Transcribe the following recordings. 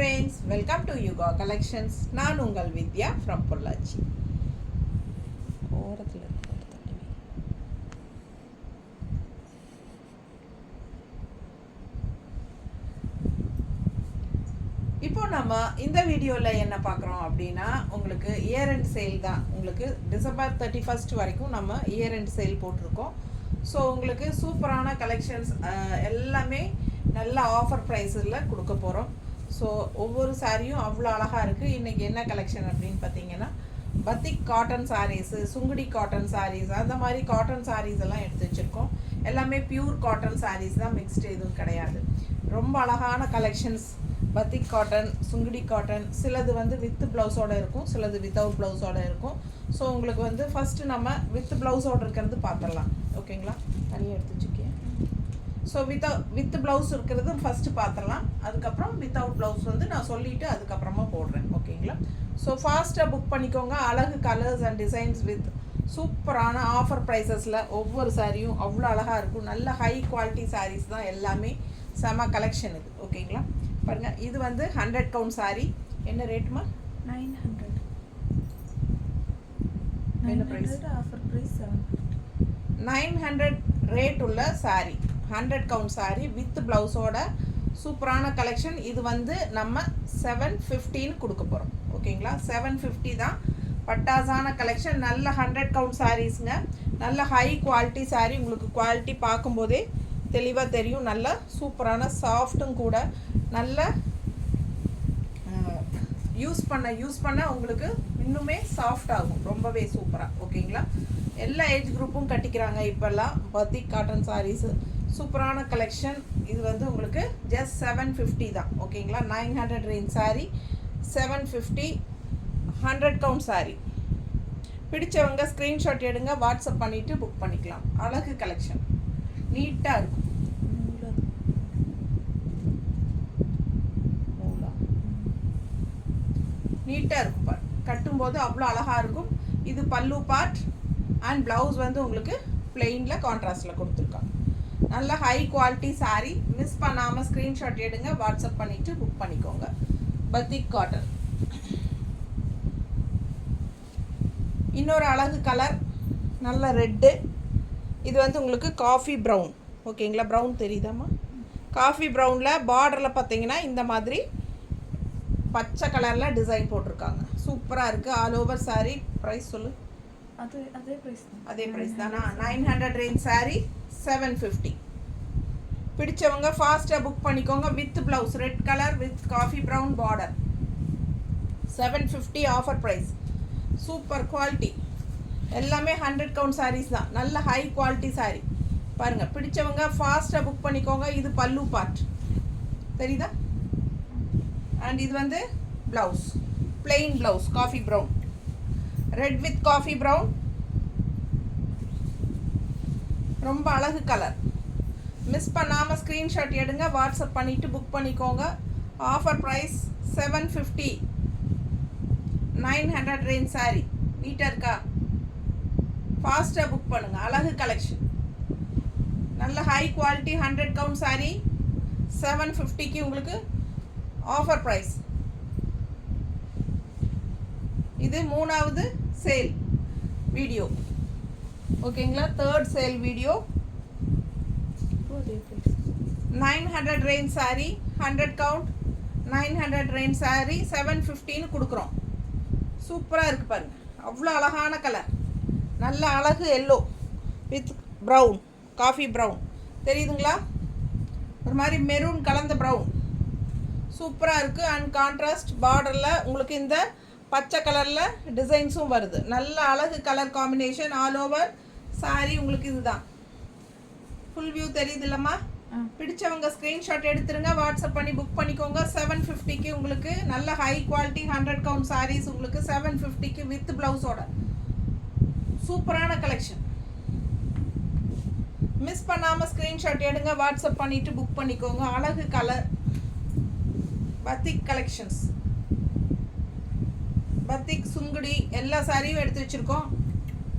friends, welcome to Yuga Collections. நான் உங்கள் வித்யா from Pollachi. இப்போ நம்ம இந்த வீடியோவில் என்ன பார்க்குறோம் அப்படின்னா உங்களுக்கு இயர் எண்ட் சேல் தான். உங்களுக்கு டிசம்பர் 31 வரைக்கும் நம்ம இயர் எண்ட் சேல் போட்டிருக்கோம். ஸோ உங்களுக்கு சூப்பரான கலெக்ஷன்ஸ் எல்லாமே நல்ல ஆஃபர் ப்ரைஸில் கொடுக்க போகிறோம். ஸோ ஒவ்வொரு சாரியும் அவ்வளோ அழகாக இருக்குது. இன்றைக்கி என்ன கலெக்ஷன் அப்படின்னு பார்த்தீங்கன்னா batik cotton saris, Sungudi cotton saris, அந்த மாதிரி காட்டன் சாரீஸ் எல்லாம் எடுத்து வச்சுருக்கோம். எல்லாமே பியூர் காட்டன் சாரீஸ் தான், மிக்ஸ்டு எதுவும் கிடையாது. ரொம்ப அழகான கலெக்ஷன்ஸ். பத்திக் காட்டன், சுங்குடி காட்டன், சிலது வந்து வித் ப்ளவுஸோடு இருக்கும், சிலது வித்தவுட் ப்ளவுஸோடு இருக்கும். ஸோ உங்களுக்கு வந்து ஃபஸ்ட்டு நம்ம வித் ப்ளவுஸோடு இருக்கிறது பார்த்துடலாம். ஓகேங்களா, தனியாக எடுத்து வச்சுக்கேன். ஸோ வித் ப்ளவுஸ் இருக்கிறது ஃபஸ்ட்டு பார்த்துடலாம். அதுக்கப்புறம் வித்தவுட் ப்ளவுஸ் வந்து நான் சொல்லிவிட்டு அதுக்கப்புறமா போடுறேன். ஓகேங்களா, ஸோ ஃபாஸ்ட்டாக புக் பண்ணிக்கோங்க. அழகு கலர்ஸ் அண்ட் டிசைன்ஸ் வித் சூப்பரான ஆஃபர் ப்ரைஸஸில் ஒவ்வொரு சாரியும் அவ்வளோ அழகாக இருக்கும். நல்ல ஹை குவாலிட்டி சாரீஸ் தான் எல்லாமே, செம கலெக்ஷன் இது. ஓகேங்களா, பாருங்கள், இது வந்து 100 கவுண்ட் சாரீ. என்ன ரேட்டுமா? 900. என்ன ப்ரைஸ்? Offer price 750. 900 ரேட் உள்ள சாரீ, 100 கவுண்ட் சாரீ வித் ப்ளவுஸோட சூப்பரான கலெக்ஷன். இது வந்து நம்ம 750 கொடுக்க போகிறோம். ஓகேங்களா, 750 தான். பட்டாசான கலெக்ஷன், நல்ல 100 கவுண்ட் சாரீஸுங்க. நல்ல ஹை குவாலிட்டி சாரீ. உங்களுக்கு குவாலிட்டி பார்க்கும்போதே தெளிவாக தெரியும். நல்ல சூப்பரான சாஃப்ட்டும் கூட. நல்ல யூஸ் பண்ண உங்களுக்கு இன்னுமே சாஃப்ட் ஆகும், ரொம்பவே சூப்பராக. ஓகேங்களா, எல்லா ஏஜ் குரூப்பும் கட்டிக்கிறாங்க இப்போல்லாம். பத்திக் காட்டன் சாரீஸு சூப்பரான கலெக்ஷன். இது வந்து உங்களுக்கு ஜஸ்ட் 750 தான். ஓகேங்களா, 900 ரேஞ்ச் சாரீ 750, 100 கவுண்ட் சாரீ. பிடிச்சவங்க ஸ்க்ரீன்ஷாட் எடுங்க, வாட்ஸ்அப் பண்ணிவிட்டு புக் பண்ணிக்கலாம். அழகு கலெக்ஷன், நீட்டாக இருக்கும். நீட்டாக இருக்கும் பாரு, கட்டும்போது அவ்வளோ அழகாக இருக்கும். இது பல்லு பார்ட் அண்ட் ப்ளவுஸ் வந்து உங்களுக்கு பிளெயினில் கான்ட்ராஸ்டில் கொடுத்துருக்காங்க. நல்ல ஹை குவாலிட்டி சாரீ. மிஸ் பண்ணாமல் ஸ்க்ரீன்ஷாட் எடுங்க, வாட்ஸ்அப் பண்ணிவிட்டு புக் பண்ணிக்கோங்க. பத்திக் காட்டன். இன்னொரு அழகு கலர், நல்ல ரெட்டு. இது வந்து உங்களுக்கு காஃபி ப்ரௌன். ஓகேங்களா, ப்ரௌன் தெரியுதாம்மா? காஃபி ப்ரௌனில் பார்டரில் பார்த்தீங்கன்னா இந்த மாதிரி பச்சை கலரில் டிசைன் போட்டிருக்காங்க. சூப்பராக இருக்குது. All over sari. ப்ரைஸ் சொல்லு. அதே ப்ரைஸ் தானா? 900 ரேஞ்ச் சாரீ 750. பிடிச்சவங்க ஃபாஸ்ட்டாக புக் பண்ணிக்கோங்க. With blouse, red colour with coffee brown border, 750 offer price. Super quality. எல்லாமே 100 கவுண்ட் சாரீஸ் தான். நல்ல ஹை குவாலிட்டி சாரீ பாருங்கள். பிடிச்சவங்க ஃபாஸ்ட்டாக புக் பண்ணிக்கோங்க. இது பல்லு பார்ட் தெரியுதா? அண்ட் இது வந்து blouse, plain blouse, coffee brown, red with coffee brown. ரொம்ப அழகு கலர். மிஸ் பண்ணாமல் ஸ்க்ரீன்ஷாட் எடுங்க, வாட்ஸ்அப் பண்ணிவிட்டு புக் பண்ணிக்கோங்க. Offer price 750, 900 range saree. நீட்டாக இருக்கா? ஃபாஸ்ட்டாக புக் பண்ணுங்கள். அழகு கலெக்ஷன், நல்ல ஹை குவாலிட்டி 100 கவுண்ட் சாரீ 750க்கு உங்களுக்கு ஆஃபர் ப்ரைஸ். இது 3வது சேல் வீடியோ. ஓகேங்களா, 3rd sale video. 900 range saree 100 count, 900 range saree 750 கொடுக்குறோம். சூப்பராக இருக்குது பாருங்க. அவ்வளோ அழகான கலர். நல்ல அழகு yellow with brown, coffee brown தெரியுதுங்களா? ஒரு மாதிரி மெரூன் கலந்த ப்ரௌன். சூப்பராக இருக்குது. அண்ட் கான்ட்ராஸ்ட் பார்டரில் உங்களுக்கு இந்த பச்சை கலரில் டிசைன்ஸும் வருது. நல்ல அழகு colour combination. All over sari உங்களுக்கு இதுதான். ஃபுல் வியூ தெரியுது இல்லைம்மா? பிடிச்சவங்க ஸ்க்ரீன்ஷாட் எடுத்துருங்க, வாட்ஸ்அப் பண்ணி புக் பண்ணிக்கோங்க. 750க்கு உங்களுக்கு நல்ல ஹை குவாலிட்டி 100 கவுண்ட் சாரீஸ் உங்களுக்கு 750க்கு வித் ப்ளவுஸோட சூப்பரான கலெக்ஷன். மிஸ் பண்ணாமல் ஸ்க்ரீன்ஷாட் எடுங்க, வாட்ஸ்அப் பண்ணிவிட்டு புக் பண்ணிக்கோங்க. அழகு கலர் பத்திக் கலெக்ஷன்ஸ். பத்திக், சுங்குடி எல்லா சாரியும் எடுத்து வச்சுருக்கோம்.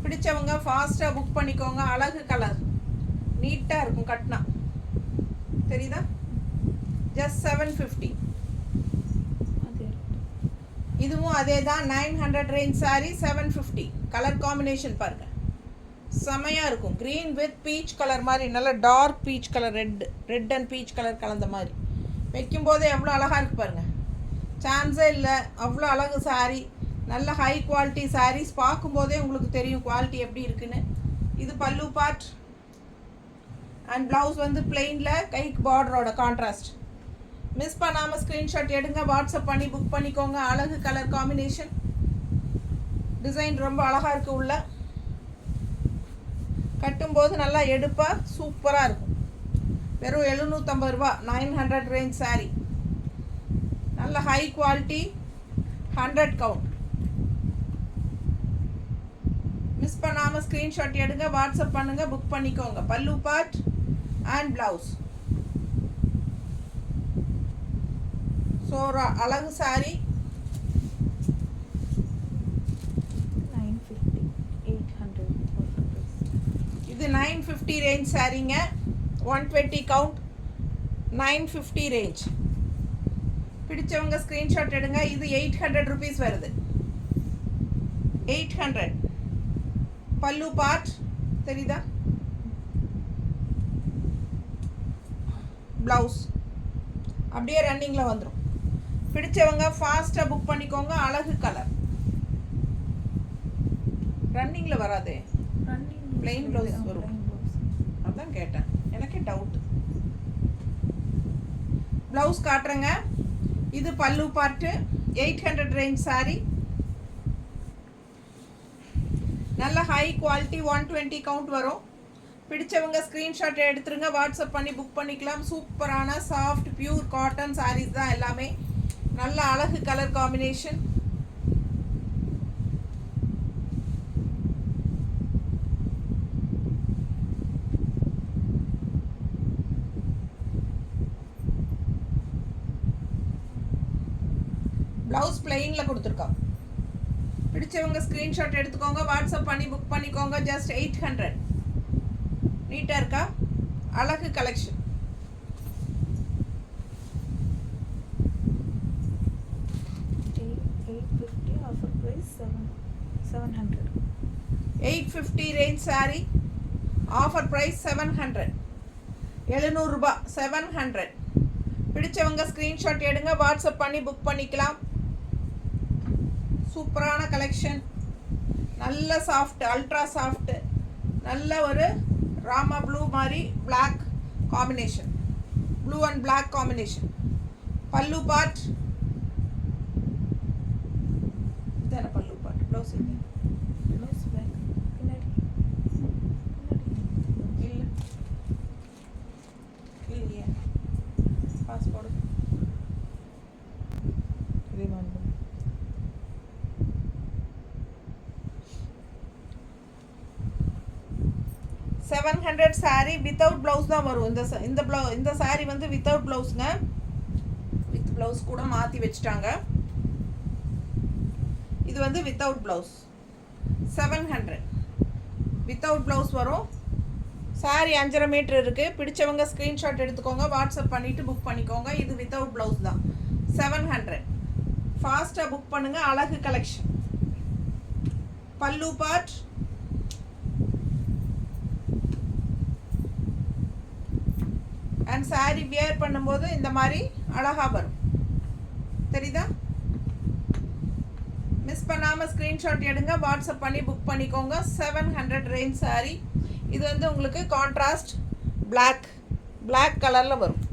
பிடிச்சவங்க ஃபாஸ்ட்டாக புக் பண்ணிக்கோங்க. அழகு கலர், நீட்டாக இருக்கும் கட்டினா. தெரியுதா? ஜஸ்ட் 750. இதுவும் அதே தான் 900 ரேஞ்ச் saree 750. கலர் காம்பினேஷன் பாருங்கள், செமையாக இருக்கும். க்ரீன் வித் பீச் கலர் மாதிரி, நல்ல dark peach colour, red and peach colour கலந்த மாதிரி. வைக்கும்போதே எவ்வளோ அழகாக இருக்குது பாருங்கள், சான்ஸே இல்லை. அவ்வளோ அழகு saree, நல்ல ஹை குவாலிட்டி sarees. பார்க்கும்போதே உங்களுக்கு தெரியும் குவாலிட்டி எப்படி இருக்குன்னு. இது பல்லு பார்ட் அண்ட் ப்ளவுஸ் வந்து பிளெயினில் கைக்கு பார்டரோட கான்ட்ராஸ்ட். மிஸ் பண்ணாமல் ஸ்க்ரீன்ஷாட் எடுங்க, வாட்ஸ்அப் பண்ணி புக் பண்ணிக்கோங்க. அழகு கலர் காம்பினேஷன், டிசைன் ரொம்ப அழகாக இருக்குது. உள்ள கட்டும்போது நல்லா எடுப்பாக சூப்பராக இருக்கும். வெறும் 750 ரூபா, 900 ரேஞ்ச் saree. நல்ல ஹை குவாலிட்டி, 100 கவுண்ட். மிஸ் பண்ணாமல் ஸ்க்ரீன்ஷாட் எடுங்க, வாட்ஸ்அப் பண்ணுங்கள், புக் பண்ணிக்கோங்க. பல்லு பார்ட் அண்ட் ப்ளவுஸ். ஸோ அழகு saree. 950, 800. இது 950 ரேஞ்ச் சாரீங்க, 120 கவுண்ட், 950 ரேஞ்ச். பிடிச்சவங்க ஸ்க்ரீன்ஷாட் எடுங்க. இது 800 ருபீஸ் வருது, 800. பல்லு பார்ட் தெரியுதா, ப்ளவுஸ் அப்படியே ரன்னிங்கில் வந்துடும். பிடிச்சவங்க ஃபாஸ்ட்டாக புக் பண்ணிக்கோங்க. அழகு கலர் ரன்னிங்கில் வராதே, plain blouse வரும். அதான் கேட்டேன், எனக்கே டவுட். ப்ளவுஸ் காட்டுறேங்க. இது பல்லு பார்ட்டு, 800 ரேஞ்ச் saree. நல்ல ஹை குவாலிட்டி, 120 கவுண்ட் வரும். பிடிச்சவங்க ஸ்க்ரீன்ஷாட் எடுத்துருங்க, வாட்ஸ்அப் பண்ணி புக் பண்ணிக்கலாம். சூப்பரான சாஃப்ட் பியூர் காட்டன் sarees தான் எல்லாமே. நல்ல அழகு கலர் காம்பினேஷன். ப்ளவுஸ் பிளெயினில் கொடுத்துருக்கோம். பிடிச்சவங்க ஸ்க்ரீன்ஷாட் எடுத்துக்கோங்க, வாட்ஸ்அப் பண்ணி புக் பண்ணிக்கோங்க. ஜஸ்ட் 800. நீட்டாக இருக்கா, அழகு collection. Offer price 700. 850 range saree, offer price 700. 700 ரூபாய், 700. பிடிச்சவங்க ஸ்க்ரீன்ஷாட் எடுங்க, வாட்ஸ்அப் பண்ணி புக் பண்ணிக்கலாம். சூப்பரான கலெக்ஷன், நல்ல சாஃப்ட், அல்ட்ரா சாஃப்ட், நல்ல ஒரு ராமா ப்ளூ மாதிரி black combination, blue and black combination. Pallu part இதான பல்லு பார்ட். ப்ளவுஸ் இல்லை, ப்ளவுஸ் பேக் பின்னாடி இல்லை இல்லையே. பாஸ்போர்ட் இதே மாதிரி 700 saree வித்தவுட் ப்ளவுஸ் தான் வரும். இந்த saree வந்து வித்தவுட் ப்ளவுஸுங்க, வித் ப்ளவுஸ் கூட மாற்றி வச்சுட்டாங்க. இது வந்து வித்தவுட் ப்ளவுஸ் 700. வித்தவுட் ப்ளவுஸ் வரும். saree 5.5 மீட்டர் இருக்குது. பிடிச்சவங்க ஸ்க்ரீன்ஷாட் எடுத்துக்கோங்க, வாட்ஸ்அப் பண்ணிவிட்டு புக் பண்ணிக்கோங்க. இது வித்தவுட் ப்ளவுஸ் தான், 700. ஃபாஸ்ட்டாக புக் பண்ணுங்கள். அழகு கலெக்ஷன். பல்லு பார்ட் அண்ட் saree வியர் பண்ணும்போது இந்த மாதிரி அழகாக வரும், தெரியுதா? மிஸ் பண்ணாமல் ஸ்க்ரீன்ஷாட் எடுங்க, வாட்ஸ்அப் பண்ணி புக் பண்ணிக்கோங்க. 700 ரேஞ்ச் saree. இது வந்து உங்களுக்கு கான்ட்ராஸ்ட் பிளாக் கலரில் வரும்.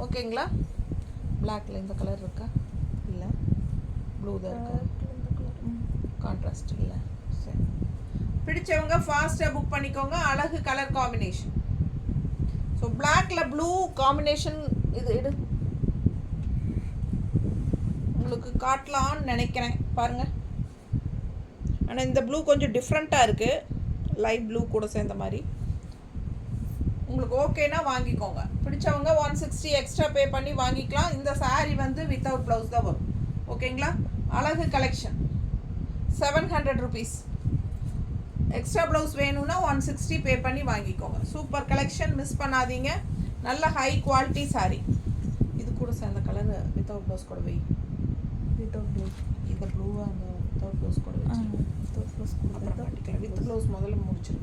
ஓகேங்களா? பிளாக்ல இந்த கலர் இருக்கா? இல்லை, ப்ளூ தான் இருக்கா? கான்ட்ராஸ்ட் இல்லை. சரி, பிடிச்சவங்க ஃபாஸ்ட்டாக புக் பண்ணிக்கோங்க. அழகு கலர் காம்பினேஷன். ஸோ பிளாக்ல ப்ளூ காம்பினேஷன். இது உங்களுக்கு காட்டலான்னு நினைக்கிறேன், பாருங்கள். ஆனால் இந்த ப்ளூ கொஞ்சம் டிஃப்ரெண்ட்டாக இருக்குது, லைட் ப்ளூ கூட சேர்ந்த மாதிரி. உங்களுக்கு ஓகேனா வாங்கிக்கோங்க. பிடிச்சவங்க 160 எக்ஸ்ட்ரா பே பண்ணி வாங்கிக்கலாம். இந்த saree வந்து வித்தவுட் ப்ளவுஸ் தான் வரும். ஓகேங்களா? அழகு கலெக்ஷன், 700 ருபீஸ். எக்ஸ்ட்ரா ப்ளவுஸ் வேணும்னா 160 பே பண்ணி வாங்கிக்கோங்க. சூப்பர் கலெக்ஷன், மிஸ் பண்ணாதீங்க. நல்ல ஹை குவாலிட்டி saree. இது கூட சேர்ந்த கலர் வித்தவுட் ப்ளவுஸ் கூட வை. without blouse. இந்த ப்ளூவாக அந்த வித்தவுட் ப்ளவுஸ் கூட வச்சு Without blouse கூட அப்புறம் பண்ணிக்கலாம். வித் ப்ளவுஸ் முதல்ல முடிச்சிரு,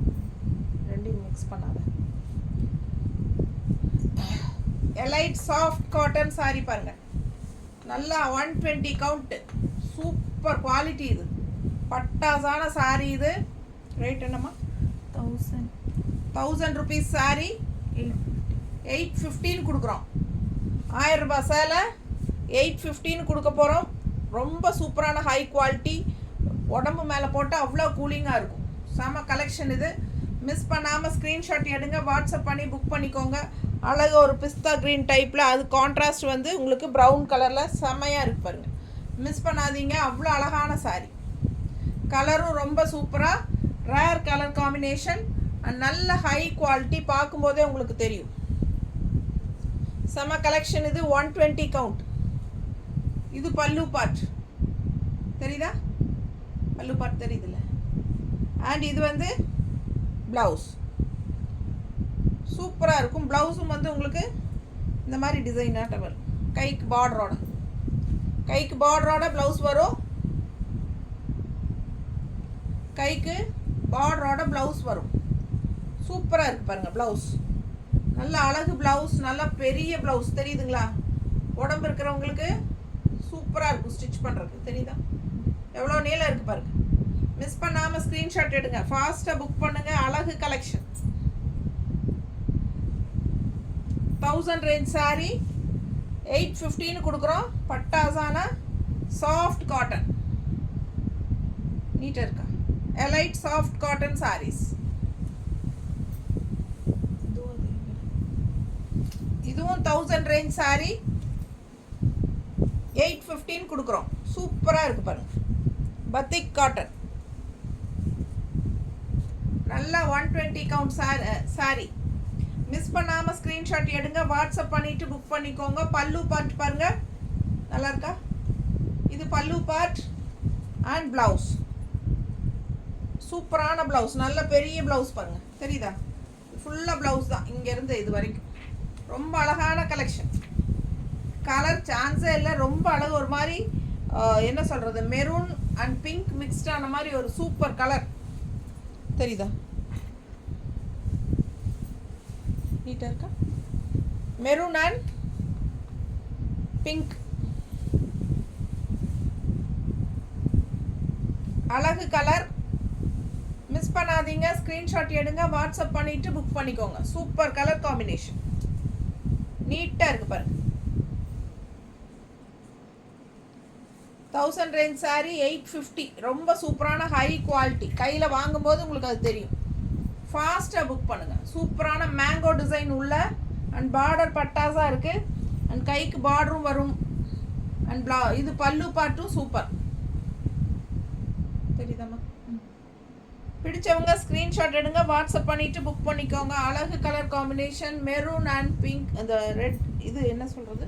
ரெண்டையும் மிக்ஸ் பண்ணாத. எலைட் சாஃப்ட் காட்டன் சாரி பாருங்க, நல்லா 120 கவுண்ட், சூப்பர் குவாலிட்டி. இது பட்டாசான சாரி. இது ரேட் என்னம்மா? 1000 ருபீஸ் சாரி 815 கொடுக்குறோம். 1000 ரூபாய் சேலை 815 கொடுக்க போகிறோம். ரொம்ப சூப்பரான ஹை குவாலிட்டி, உடம்பு மேலே போட்டால் அவ்வளோ கூலிங்காக இருக்கும். செம கலெக்ஷன் இது. மிஸ் பண்ணாமல் ஸ்க்ரீன்ஷாட் எடுங்க, வாட்ஸ்அப் பண்ணி புக் பண்ணிக்கோங்க. அழகு ஒரு பிஸ்தா க்ரீன் டைப்பில், அது கான்ட்ராஸ்ட் வந்து உங்களுக்கு ப்ரௌன் கலரில் செம்மையாக இருக்கு பாருங்கள். மிஸ் பண்ணாதீங்க, அவ்வளோ அழகான சாரி. கலரும் ரொம்ப சூப்பராக, ரேர் கலர் காம்பினேஷன், நல்ல ஹை குவாலிட்டி. பார்க்கும்போதே உங்களுக்கு தெரியும் செம கலெக்ஷன். இது 120 கவுண்ட். இது பல்லு பார்ட் தெரியுதா? பல்லு பார்ட் தெரியுதுல்ல? அண்ட் இது வந்து ப்ளவுஸ் சூப்பராக இருக்கும். ப்ளவுஸும் வந்து உங்களுக்கு இந்த மாதிரி டிசைனாட்ட வரும். கைக்கு பார்டரோட ப்ளவுஸ் வரும். கைக்கு பார்டரோட ப்ளவுஸ் வரும். சூப்பராக இருக்குது பாருங்கள். ப்ளவுஸ் நல்ல அழகு ப்ளவுஸ், நல்லா பெரிய ப்ளவுஸ் தெரியுதுங்களா? உடம்பு இருக்கிறவங்களுக்கு சூப்பராக இருக்கும் ஸ்டிச் பண்ணுறதுக்கு. தெரியுதா எவ்வளோ நீளம் இருக்குது பாருங்க. மிஸ் பண்ணாமல் ஸ்க்ரீன்ஷாட் எடுங்க, ஃபாஸ்ட்டாக புக் பண்ணுங்கள். அழகு கலெக்ஷன். 1000 ரேஞ்ச் சாரி 815 கொடுக்குறோம். பட்டாசான சாஃப்ட் காட்டன், நீட்டாக இருக்கா? Elite soft cotton sarees. இதுவும் 1000 ரேஞ்ச் சாரி 815 கொடுக்குறோம். சூப்பராக இருக்குது பாருங்க. பத்திக் காட்டன், நல்லா 120 கவுண்ட் சாரி. மிஸ் பண்ணாமல் ஸ்க்ரீன்ஷாட் எடுங்க, வாட்ஸ்அப் பண்ணிவிட்டு புக் பண்ணிக்கோங்க. பல்லு பார்ட் பாருங்கள், நல்லா இருக்கா? இது பல்லு பார்ட் அண்ட் ப்ளவுஸ். சூப்பரான ப்ளவுஸ், நல்ல பெரிய ப்ளவுஸ் பாருங்கள். தெரியுதா? ஃபுல்லாக ப்ளவுஸ் தான் இங்கேருந்து இது வரைக்கும். ரொம்ப அழகான கலெக்ஷன். கலர் சான்ஸே இல்லை, ரொம்ப அழகு. ஒரு மாதிரி என்ன சொல்கிறது, மெரூன் அண்ட் பிங்க் மிக்ஸ்டான மாதிரி ஒரு சூப்பர் கலர். தெரியுதா? நீட்டாக இருக்கா? மெரூன் அண்ட் பிங்க், அழகு கலர். மிஸ் பண்ணாதீங்க, ஸ்க்ரீன்ஷாட் எடுங்க, வாட்ஸ்அப் பண்ணிவிட்டு புக் பண்ணிக்கோங்க. சூப்பர் கலர் காம்பினேஷன், நீட்டாக இருக்குது பாருங்க. 1000 ரேஞ்ச் சாரி 850, ரொம்ப சூப்பரான ஹை குவாலிட்டி. கையில் வாங்கும்போது உங்களுக்கு அது தெரியும். ஃபாஸ்ட்டாக புக் பண்ணுங்கள். சூப்பரான மேங்கோ டிசைன் உள்ள அண்ட் பார்டர் பட்டாஸாக இருக்குது. அண்ட் கைக்கு பார்டரும் வரும். அண்ட் இது பல்லு பார்ட்டும் சூப்பர். தெரியுதாம்மா? பிடிச்சவங்க ஸ்க்ரீன்ஷாட் எடுங்க, வாட்ஸ்அப் பண்ணிவிட்டு புக் பண்ணிக்கோங்க. அழகு colour combination, maroon and pink, அந்த ரெட், இது என்ன சொல்கிறது,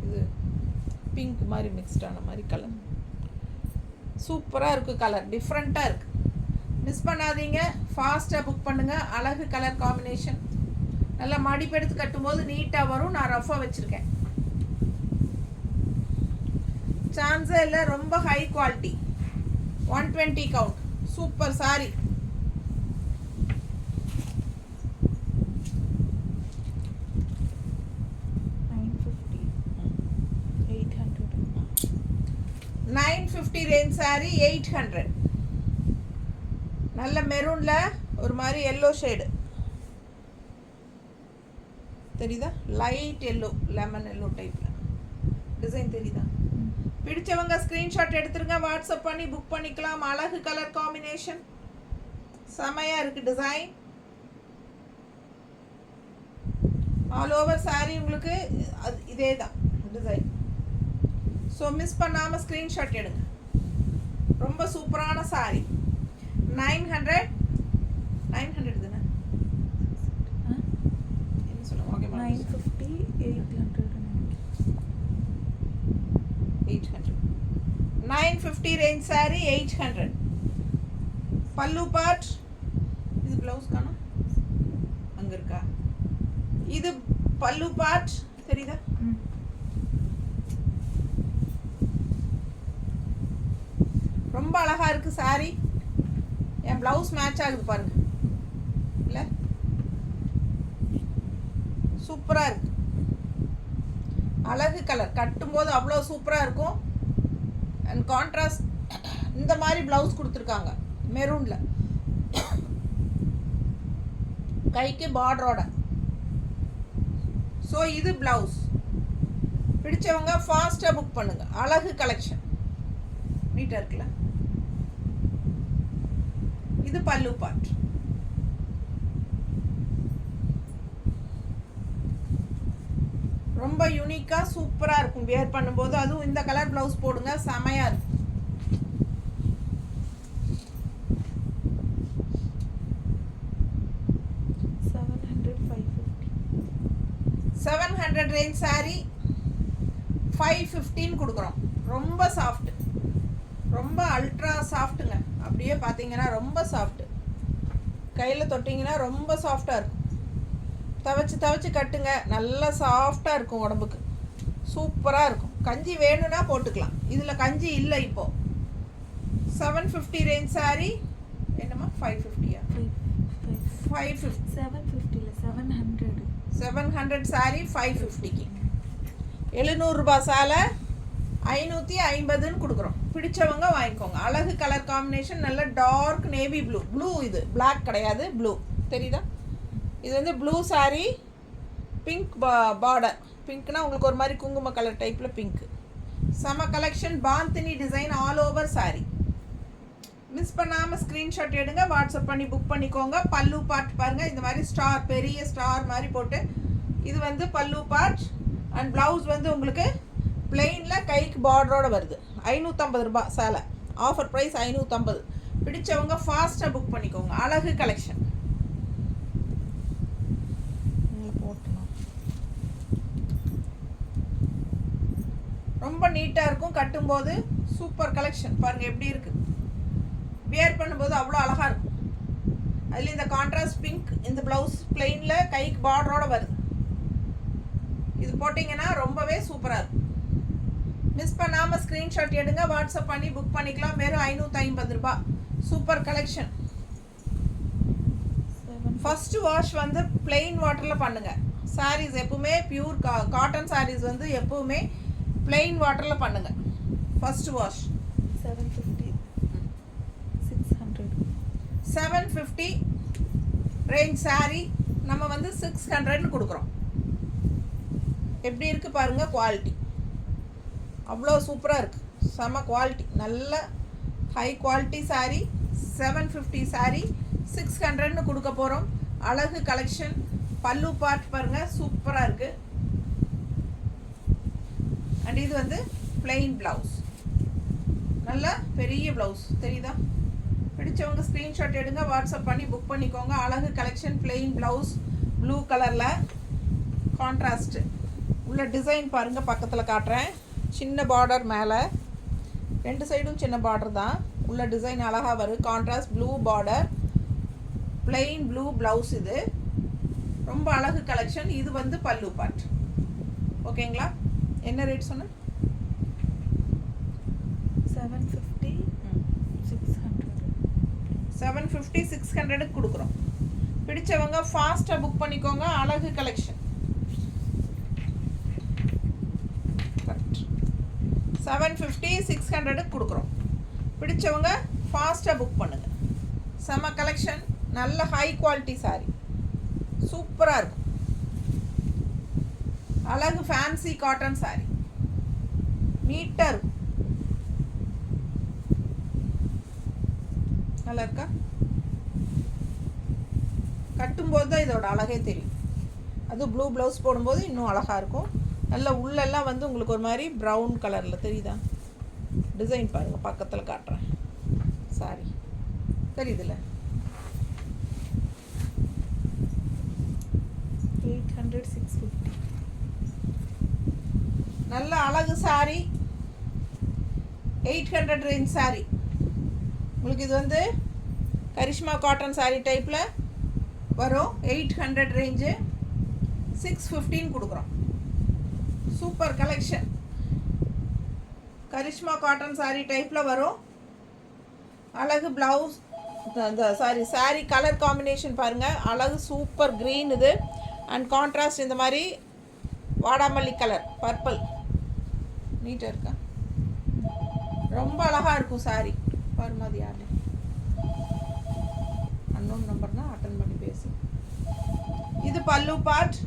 இது பிங்க் மாதிரி மிக்ஸ்டான மாதிரி கலர். சூப்பராக இருக்குது கலர், டிஃப்ரெண்ட்டாக இருக்குது. மிஸ் பண்ணாதீங்க, ஃபாஸ்ட்டாக புக் பண்ணுங்கள். அழகு கலர் காம்பினேஷன், நல்லா மடிப்பெடுத்து கட்டும்போது நீட்டாக வரும். நான் ரஃபாக வச்சுருக்கேன், சான்ஸே இல்லை. ரொம்ப high quality, 120 count, super sorry. $950 range sorry 800. நல்ல மெரூனில் ஒரு மாதிரி எல்லோ ஷேடு தெரியுதா? லைட் எல்லோ, லெமன் எல்லோ டைப்பில் டிசைன் தெரியுதா? பிடிச்சவங்க ஸ்க்ரீன்ஷாட் எடுத்துருங்க, வாட்ஸ்அப் பண்ணி புக் பண்ணிக்கலாம். அழகு கலர் காம்பினேஷன், செமையாக இருக்குது டிசைன். ஆல் ஓவர் சாரி உங்களுக்கு அது இதே தான் டிசைன். ஸோ மிஸ் பண்ணாமல் ஸ்க்ரீன்ஷாட் எடுங்க. ரொம்ப சூப்பரான சாரி. 900 தானே? என்ன சொல்லுங்க? ஓகே, 950 800. 950 range sorry 800. பல்லு பார்ட், இது ப்ளவுஸ் காணோம், அங்கே இருக்கா? இது பல்லு பார்ட் தெரியுதா? ரொம்ப அழகாக இருக்குது saree. என் ப்ளவுஸ் மேட்ச் ஆகுது பாருங்க, இல்லை சூப்பராக இருக்குது. அழகு கலர், கட்டும்போது அவ்வளோ சூப்பராக இருக்கும். அண்ட் கான்ட்ராஸ்ட் இந்த மாதிரி ப்ளவுஸ் கொடுத்துருக்காங்க மெரூனில், கைக்கு பார்டரோட. ஸோ இது ப்ளவுஸ். பிடிச்சவங்க ஃபாஸ்ட்டாக புக் பண்ணுங்க. அழகு கலெக்ஷன் நீட்டாக இருக்குல்ல. இது பல்லு பார்ட். ரொம்ப யூனிக்காக சூப்பராக இருக்கும் வியர் பண்ணும்போது. அதுவும் இந்த கலர் ப்ளவுஸ் போடுங்க, செமையாக இருக்கும். 700 ரேஞ்ச் saree 515 கொடுக்குறோம். ரொம்ப சாஃப்ட், ரொம்ப அல்ட்ரா சாஃப்ட்டுங்க. அப்படியே பார்த்தீங்கன்னா ரொம்ப சாஃப்ட்டு, கையில் தொட்டிங்கன்னா ரொம்ப சாஃப்டாக இருக்கும். துவைச்சி கட்டுங்க, நல்லா சாஃப்டாக இருக்கும் உடம்புக்கு, சூப்பராக இருக்கும். கஞ்சி வேணும்னா போட்டுக்கலாம், இதில் கஞ்சி இல்லை இப்போது. 750 ரேஞ்ச் saree என்னம்மா 550யா 550 750 இல்லை 700. 700 saree 550க்கு. 700 ரூபாய் சேலை 550ன்னு கொடுக்குறோம். பிடிச்சவங்க வாங்கிக்கோங்க. அழகு கலர் காம்பினேஷன், நல்ல டார்க் நேவி ப்ளூ. ப்ளூ இது பிளாக் கிடையாது, ப்ளூ தெரியுதா? இது வந்து ப்ளூ saree, பிங்க் பார்டர். பிங்க்னா உங்களுக்கு ஒரு மாதிரி குங்கும கலர் டைப்பில் பிங்க். செம collection, bandhani design all over saree. Miss பண்ணாமல் ஸ்க்ரீன்ஷாட் எடுங்க, வாட்ஸ்அப் பண்ணி புக் பண்ணிக்கோங்க. பல்லு பார்ட் பாருங்கள், இந்த மாதிரி ஸ்டார், பெரிய ஸ்டார் மாதிரி போட்டு. இது வந்து பல்லு பார்ட். அண்ட் ப்ளவுஸ் வந்து உங்களுக்கு பிளெயினில் கைக்கு பார்டரோடு வருது. 550 ரூபாய் சேலை, ஆஃபர் ப்ரைஸ் 550. பிடிச்சவங்க ஃபாஸ்ட்டாக புக் பண்ணிக்கோங்க. அழகு கலெக்ஷன் போட்டலாம், ரொம்ப நீட்டாக இருக்கும். கட்டும்போது சூப்பர் கலெக்ஷன். பாருங்கள் எப்படி இருக்குது, வியர் பண்ணும்போது அவ்வளோ அழகாக இருக்கும். அதில் இந்த கான்ட்ராஸ்ட் பிங்க், இந்த ப்ளவுஸ் பிளெயினில் கைக்கு பார்டரோடு வருது. இது போட்டிங்கன்னா ரொம்பவே சூப்பராக இருக்கும். மிஸ் பண்ணாமல் ஸ்க்ரீன்ஷாட் எடுங்க, வாட்ஸ்அப் பண்ணி புக் பண்ணிக்கலாம். வெறும் 550 ரூபாய். Super collection. ஃபஸ்ட்டு வாஷ் வந்து பிளெயின் வாட்டரில் பண்ணுங்கள். சாரீஸ் எப்பவுமே பியூர் காட்டன் சாரீஸ் வந்து எப்பவுமே பிளெயின் வாட்டரில் பண்ணுங்கள். ஃபஸ்ட்டு வாஷ் 750 ரேஞ்ச் saree நம்ம வந்து 600ன்னு கொடுக்குறோம். எப்படி இருக்குது பாருங்கள், குவாலிட்டி அவ்வளோ சூப்பராக இருக்குது. செம குவாலிட்டி, நல்ல ஹை குவாலிட்டி saree. 750 saree 600ன்னு கொடுக்க போகிறோம். அழகு கலெக்ஷன். பல்லு பார்ட் பாருங்கள், சூப்பராக இருக்குது. அண்ட் இது வந்து பிளெயின் ப்ளவுஸ், நல்ல பெரிய ப்ளவுஸ் தெரியுதா? பிடிச்சவங்க ஸ்க்ரீன்ஷாட் எடுங்க, வாட்ஸ்அப் பண்ணி புக் பண்ணிக்கோங்க. அழகு கலெக்ஷன், பிளெயின் ப்ளவுஸ், ப்ளூ கலரில் கான்ட்ராஸ்ட்டு உள்ள டிசைன் பாருங்கள். பக்கத்தில் காட்டுறேன். சின்ன பார்டர் மேலே, ரெண்டு சைடும் சின்ன பார்டர் தான். உள்ள டிசைன் அழகாக வரும். Contrast blue border, plain blue blouse. இது ரொம்ப அழகு கலெக்ஷன். இது வந்து பல்லு பார்ட். ஓகேங்களா? என்ன ரேட் சொன்னேன்? 750 600. 750 600க்கு கொடுக்குறோம். பிடிச்சவங்க ஃபாஸ்ட்டாக புக் பண்ணிக்கோங்க. அழகு கலெக்ஷன். 750 600க்கு கொடுக்குறோம். பிடிச்சவங்க ஃபாஸ்ட்டாக புக் பண்ணுங்கள். செம கலெக்ஷன், நல்ல ஹை குவாலிட்டி saree, சூப்பராக இருக்கும். அழகு ஃபேன்சி காட்டன் saree, நீட்டாக இருக்கும். நல்லா இருக்கா? கட்டும்போது தான் இதோட அழகே தெரியும். அதுவும் ப்ளூ ப்ளவுஸ் போடும்போது இன்னும் அழகாக இருக்கும். நல்லா உள்ளெல்லாம் வந்து உங்களுக்கு ஒரு மாதிரி ப்ரௌன் கலரில் தெரியுதா? டிசைன் பாருங்கள், பக்கத்தில் காட்டுறேன். சாரி தெரியுதுல்ல? 800 650. நல்ல அழகு saree, 800 ரேஞ்ச் saree. உங்களுக்கு இது வந்து கரிஷ்மா காட்டன் saree டைப்பில் வரும். 800 ரேஞ்சு 615 கொடுக்குறோம். Super collection. Karishma cotton saree டைப்பில் வரும். அழகு ப்ளவுஸ், சாரி கலர் காம்பினேஷன் பாருங்கள், அழகு சூப்பர் க்ரீன் இது. அண்ட் கான்ட்ராஸ்ட் இந்த மாதிரி வாடாமல்லி கலர் பர்பிள். நீட்டாக இருக்கா, ரொம்ப அழகாக இருக்கும் சாரி. பாருமா அது யாரு, அன்னோன் நம்பர் தான், அட்டன் பண்ணி பேசு. இது பல்லு பார்ட்,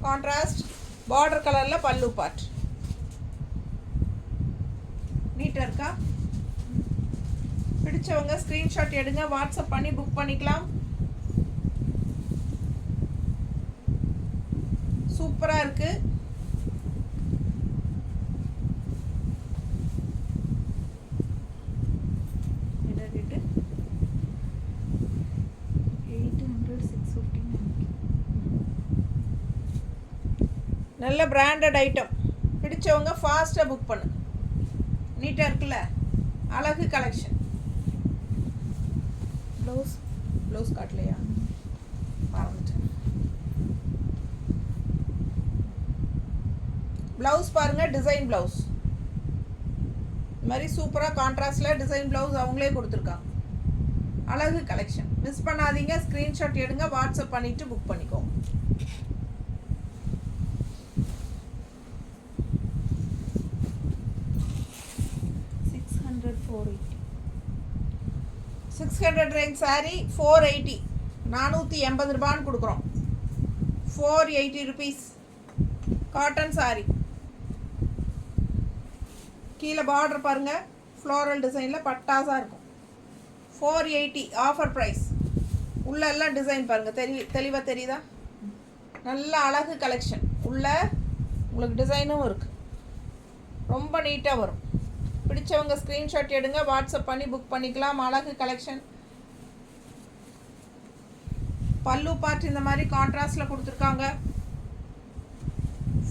கான்ட்ராஸ்ட் பார்டர் கலரில் பல்லு பார்ட். நீட்டாக இருக்கா? பிடிச்சவங்க ஸ்க்ரீன்ஷாட் எடுங்க, வாட்ஸ்அப் பண்ணி புக் பண்ணிக்கலாம். சூப்பராக இருக்கு. நல்ல பிராண்டட் ஐட்டம். பிடிச்சவங்க ஃபாஸ்ட்டாக புக் பண்ணு. நீட்டாக இருக்குல்ல, அழகு கலெக்ஷன். ப்ளவுஸ் காட்டலையா, மறந்துட்டேன். ப்ளவுஸ் பாருங்கள், டிசைன் ப்ளவுஸ் இது மாதிரி சூப்பராக கான்ட்ராஸ்டில் டிசைன் ப்ளவுஸ் அவங்களே கொடுத்துருக்காங்க. அழகு கலெக்ஷன். மிஸ் பண்ணாதீங்க, ஸ்க்ரீன்ஷாட் எடுங்க, வாட்ஸ்அப் பண்ணிவிட்டு புக் பண்ணிக்கோங்க. $600 ரேஞ்ச் சாரீ 480, 480 ரூபான்னு கொடுக்குறோம். 480 ருபீஸ் காட்டன் சாரீ. கீழே பார்டர் பாருங்கள், ஃப்ளோரல் டிசைனில் பட்டாசாக இருக்கும். 480 ஆஃபர் ப்ரைஸ். உள்ளெல்லாம் டிசைன் பாருங்கள், தெளிவாக தெரியுதா? நல்ல அழகு கலெக்ஷன். உள்ள உங்களுக்கு டிசைனும் இருக்குது, ரொம்ப நீட்டாக வரும். பிடிச்சவங்க ஸ்க்ரீன்ஷாட் எடுங்க, வாட்ஸ்அப் பண்ணி புக் பண்ணிக்கலாம். அழகு கலெக்ஷன். பல்லு பார்ட் இந்த மாதிரி கான்ட்ராஸ்டில் கொடுத்துருக்காங்க.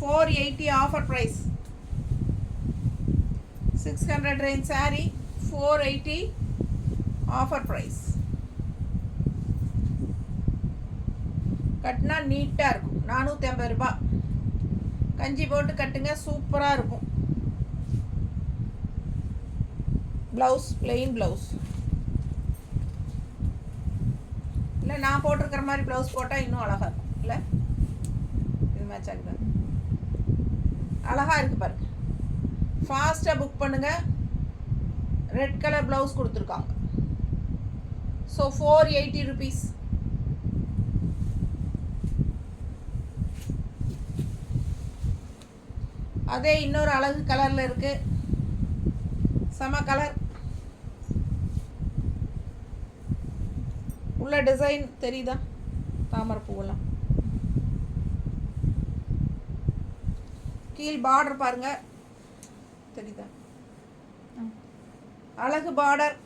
480 offer price. 600 range saree 480 offer price. கட்டினா நீட்டாக இருக்கும். 450 ரூபா. கஞ்சி போட்டு கட்டுங்க, சூப்பராக இருக்கும். ப்ளவுஸ் பிளெயின் ப்ளவுஸ் இல்லை, நான் போட்டிருக்கிற மாதிரி ப்ளவுஸ் போட்டால் இன்னும் அழகாக இருக்கும். இல்லை, இது மேட்ச் ஆகுது, அழகாக இருக்குது பாருங்க. ஃபாஸ்ட்டாக புக் பண்ணுங்கள். ரெட் கலர் ப்ளவுஸ் கொடுத்துருக்காங்க. So 480 rupees. அதே இன்னொரு அழகு கலரில் இருக்குது, செம கலர். உள்ள டிசைன் தெரியுதா, தாமரை பூவெல்லாம். கீழ் பார்டர் பாருங்க, தெரியுதா? அழகு பார்டர்.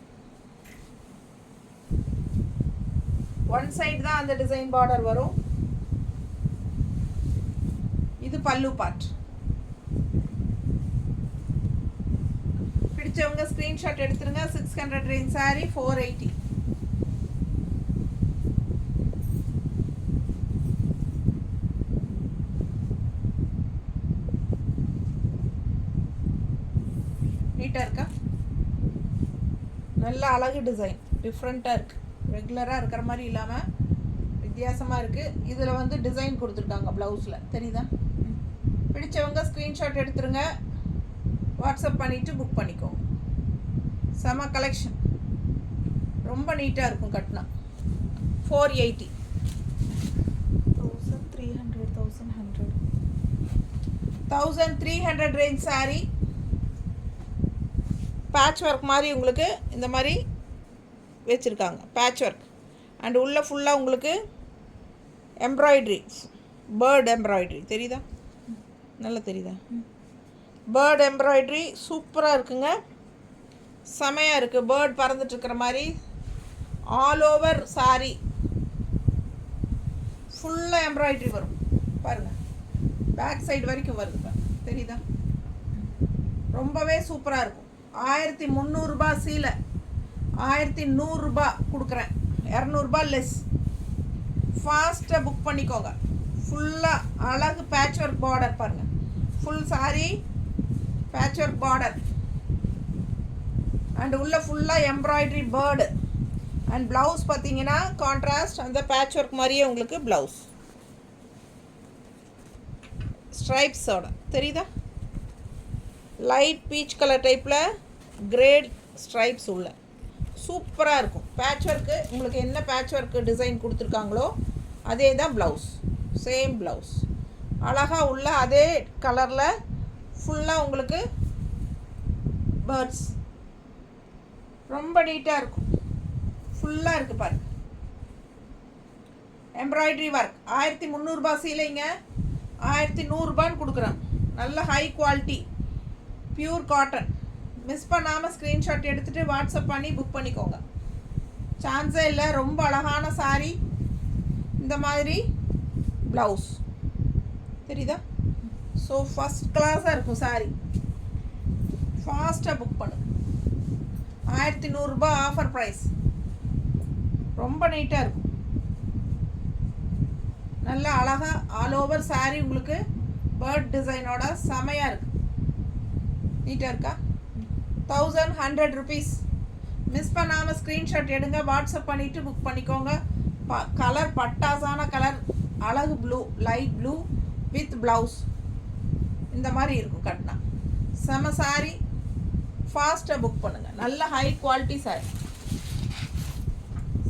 ஒன் சைடு தான் அந்த டிசைன் பார்டர் வரும். இது பல்லு பார்ட். பிடிச்சவங்க ஸ்க்ரீன்ஷாட் எடுத்துருங்க. 600 ரேஞ்ச் சாரீ 480. நீட்டாக இருக்கா? நல்ல அழகு டிசைன், டிஃப்ரெண்ட்டாக இருக்குது. ரெகுலராக இருக்கிற மாதிரி இல்லாமல் வித்தியாசமாக இருக்குது. இதில் வந்து டிசைன் கொடுத்துருக்காங்க ப்ளவுஸில், தெரியுதா? பிடிச்சவங்க ஸ்க்ரீன்ஷாட் எடுத்துருங்க, வாட்ஸ்அப் பண்ணிவிட்டு புக் பண்ணிக்கோங்க. செம கலெக்ஷன், ரொம்ப நீட்டாக இருக்கும் கட்டினா. 480. 1300 ரேஞ்ச் சாரீ. பேட்ச் ஒர்க் மாதிரி உங்களுக்கு இந்த மாதிரி வச்சுருக்காங்க, பேட்ச் ஒர்க். அண்ட் உள்ளே ஃபுல்லாக உங்களுக்கு எம்ப்ராய்ட்ரி, பேர்ட் எம்ப்ராய்ட்ரி தெரியுதா? நல்லா தெரியுதா? பேர்ட் எம்ப்ராய்ட்ரி சூப்பராக இருக்குங்க, செமையாக இருக்குது. பேர்ட் பறந்துட்டுருக்கிற மாதிரி ஆல் ஓவர் சாரீ ஃபுல்லாக எம்ப்ராய்ட்ரி வரும் பாருங்கள். பேக் சைடு வரைக்கும் வருது, தெரியுதா? ரொம்பவே சூப்பராக இருக்கும். 1300 ரூபா சீலை, 1100 ரூபா கொடுக்குறேன், 200 ரூபா லெஸ். ஃபாஸ்ட்டாக புக் பண்ணிக்கோங்க. ஃபுல்லாக அழகு பேட்ச் ஒர்க் பார்டர் பாருங்கள். Full sari patch work border, and உள்ள ஃபுல்லாக எம்ப்ராய்டரி பேர்டு. அண்ட் ப்ளவுஸ் பார்த்தீங்கன்னா கான்ட்ராஸ்ட் அந்த பேட்ச் ஒர்க் மாதிரியே உங்களுக்கு ப்ளவுஸ் ஸ்ட்ரைப்ஸோட தெரியுதா, லைட் பீச் கலர் டைப்பில் கிரேட் ஸ்ட்ரைப்ஸ் உள்ள சூப்பராக இருக்கும். பேட்ச் ஒர்க்கு உங்களுக்கு என்ன பேட்ச் ஒர்க்கு டிசைன் கொடுத்துருக்காங்களோ அதே தான் ப்ளவுஸ், சேம் ப்ளவுஸ். அழகாக உள்ள அதே கலரில் ஃபுல்லாக உங்களுக்கு பேர்ட்ஸ் ரொம்ப நீட்டாக இருக்கும். ஃபுல்லாக இருக்குது பாருங்கள். எம்ப்ராய்டரி ஒர்க் 1300 சீலைங்க, 1100 கொடுக்குறோம். நல்ல high quality pure cotton. Miss பண்ணாமல் ஸ்க்ரீன்ஷாட் எடுத்துகிட்டு வாட்ஸ்அப் பண்ணி புக் பண்ணிக்கோங்க. சான்ஸே இல்லை. ரொம்ப அழகான சாரீ. இந்த மாதிரி ப்ளவுஸ் தெரியுதா, ஸோ ஃபஸ்ட் கிளாஸாக இருக்கும் சாரீ. ஃபாஸ்ட்டாக புக் பண்ணுங்க. 1100 ஆஃபர் ப்ரைஸ். ரொம்ப நீட்டாக இருக்கும். நல்ல அழகாக ஆல் ஓவர் சாரீ உங்களுக்கு பேர்ட் டிசைனோட செமையாக இருக்குது. நீட்டாக இருக்கா? 1100 rupees. மிஸ் பண்ணாமல் ஸ்க்ரீன்ஷாட் எடுங்க, வாட்ஸ்அப் பண்ணிவிட்டு புக் பண்ணிக்கோங்க. கலர் பட்டாசான கலர், அழகு blue, light blue with blouse இந்த மாதிரி இருக்கும் கட்டினா. செம சாரீ. ஃபாஸ்ட்டாக புக் பண்ணுங்கள். நல்ல ஹை குவாலிட்டி சாரீ.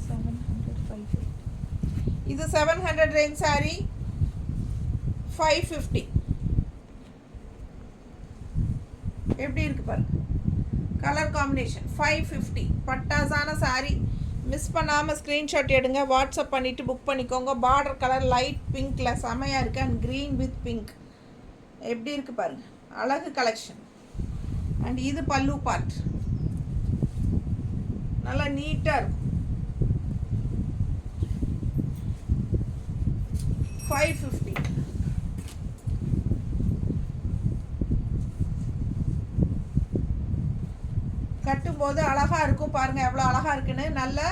700 இது 700 ரேஞ்ச் சாரீ. 550 எப்படி இருக்கு பாருங்க. கலர் காம்பினேஷன் 550 பட்டாசான சாரீ. மிஸ் பண்ணாமல் ஸ்க்ரீன்ஷாட் எடுங்க, வாட்ஸ்அப் பண்ணிவிட்டு புக் பண்ணிக்கோங்க. பார்டர் கலர் லைட் பிங்க்கில் செமையாக இருக்குது. அண்ட் க்ரீன் வித் பிங்க் எப்படி இருக்குது பாருங்கள். அழகு கலெக்ஷன். அண்ட் இது பல்லு பார்ட். நல்லா நீட்டாக இருக்கும். 550. கட்டும்போது அழகாக இருக்கும் பாருங்கள், எவ்வளோ அழகாக இருக்குன்னு. நல்லா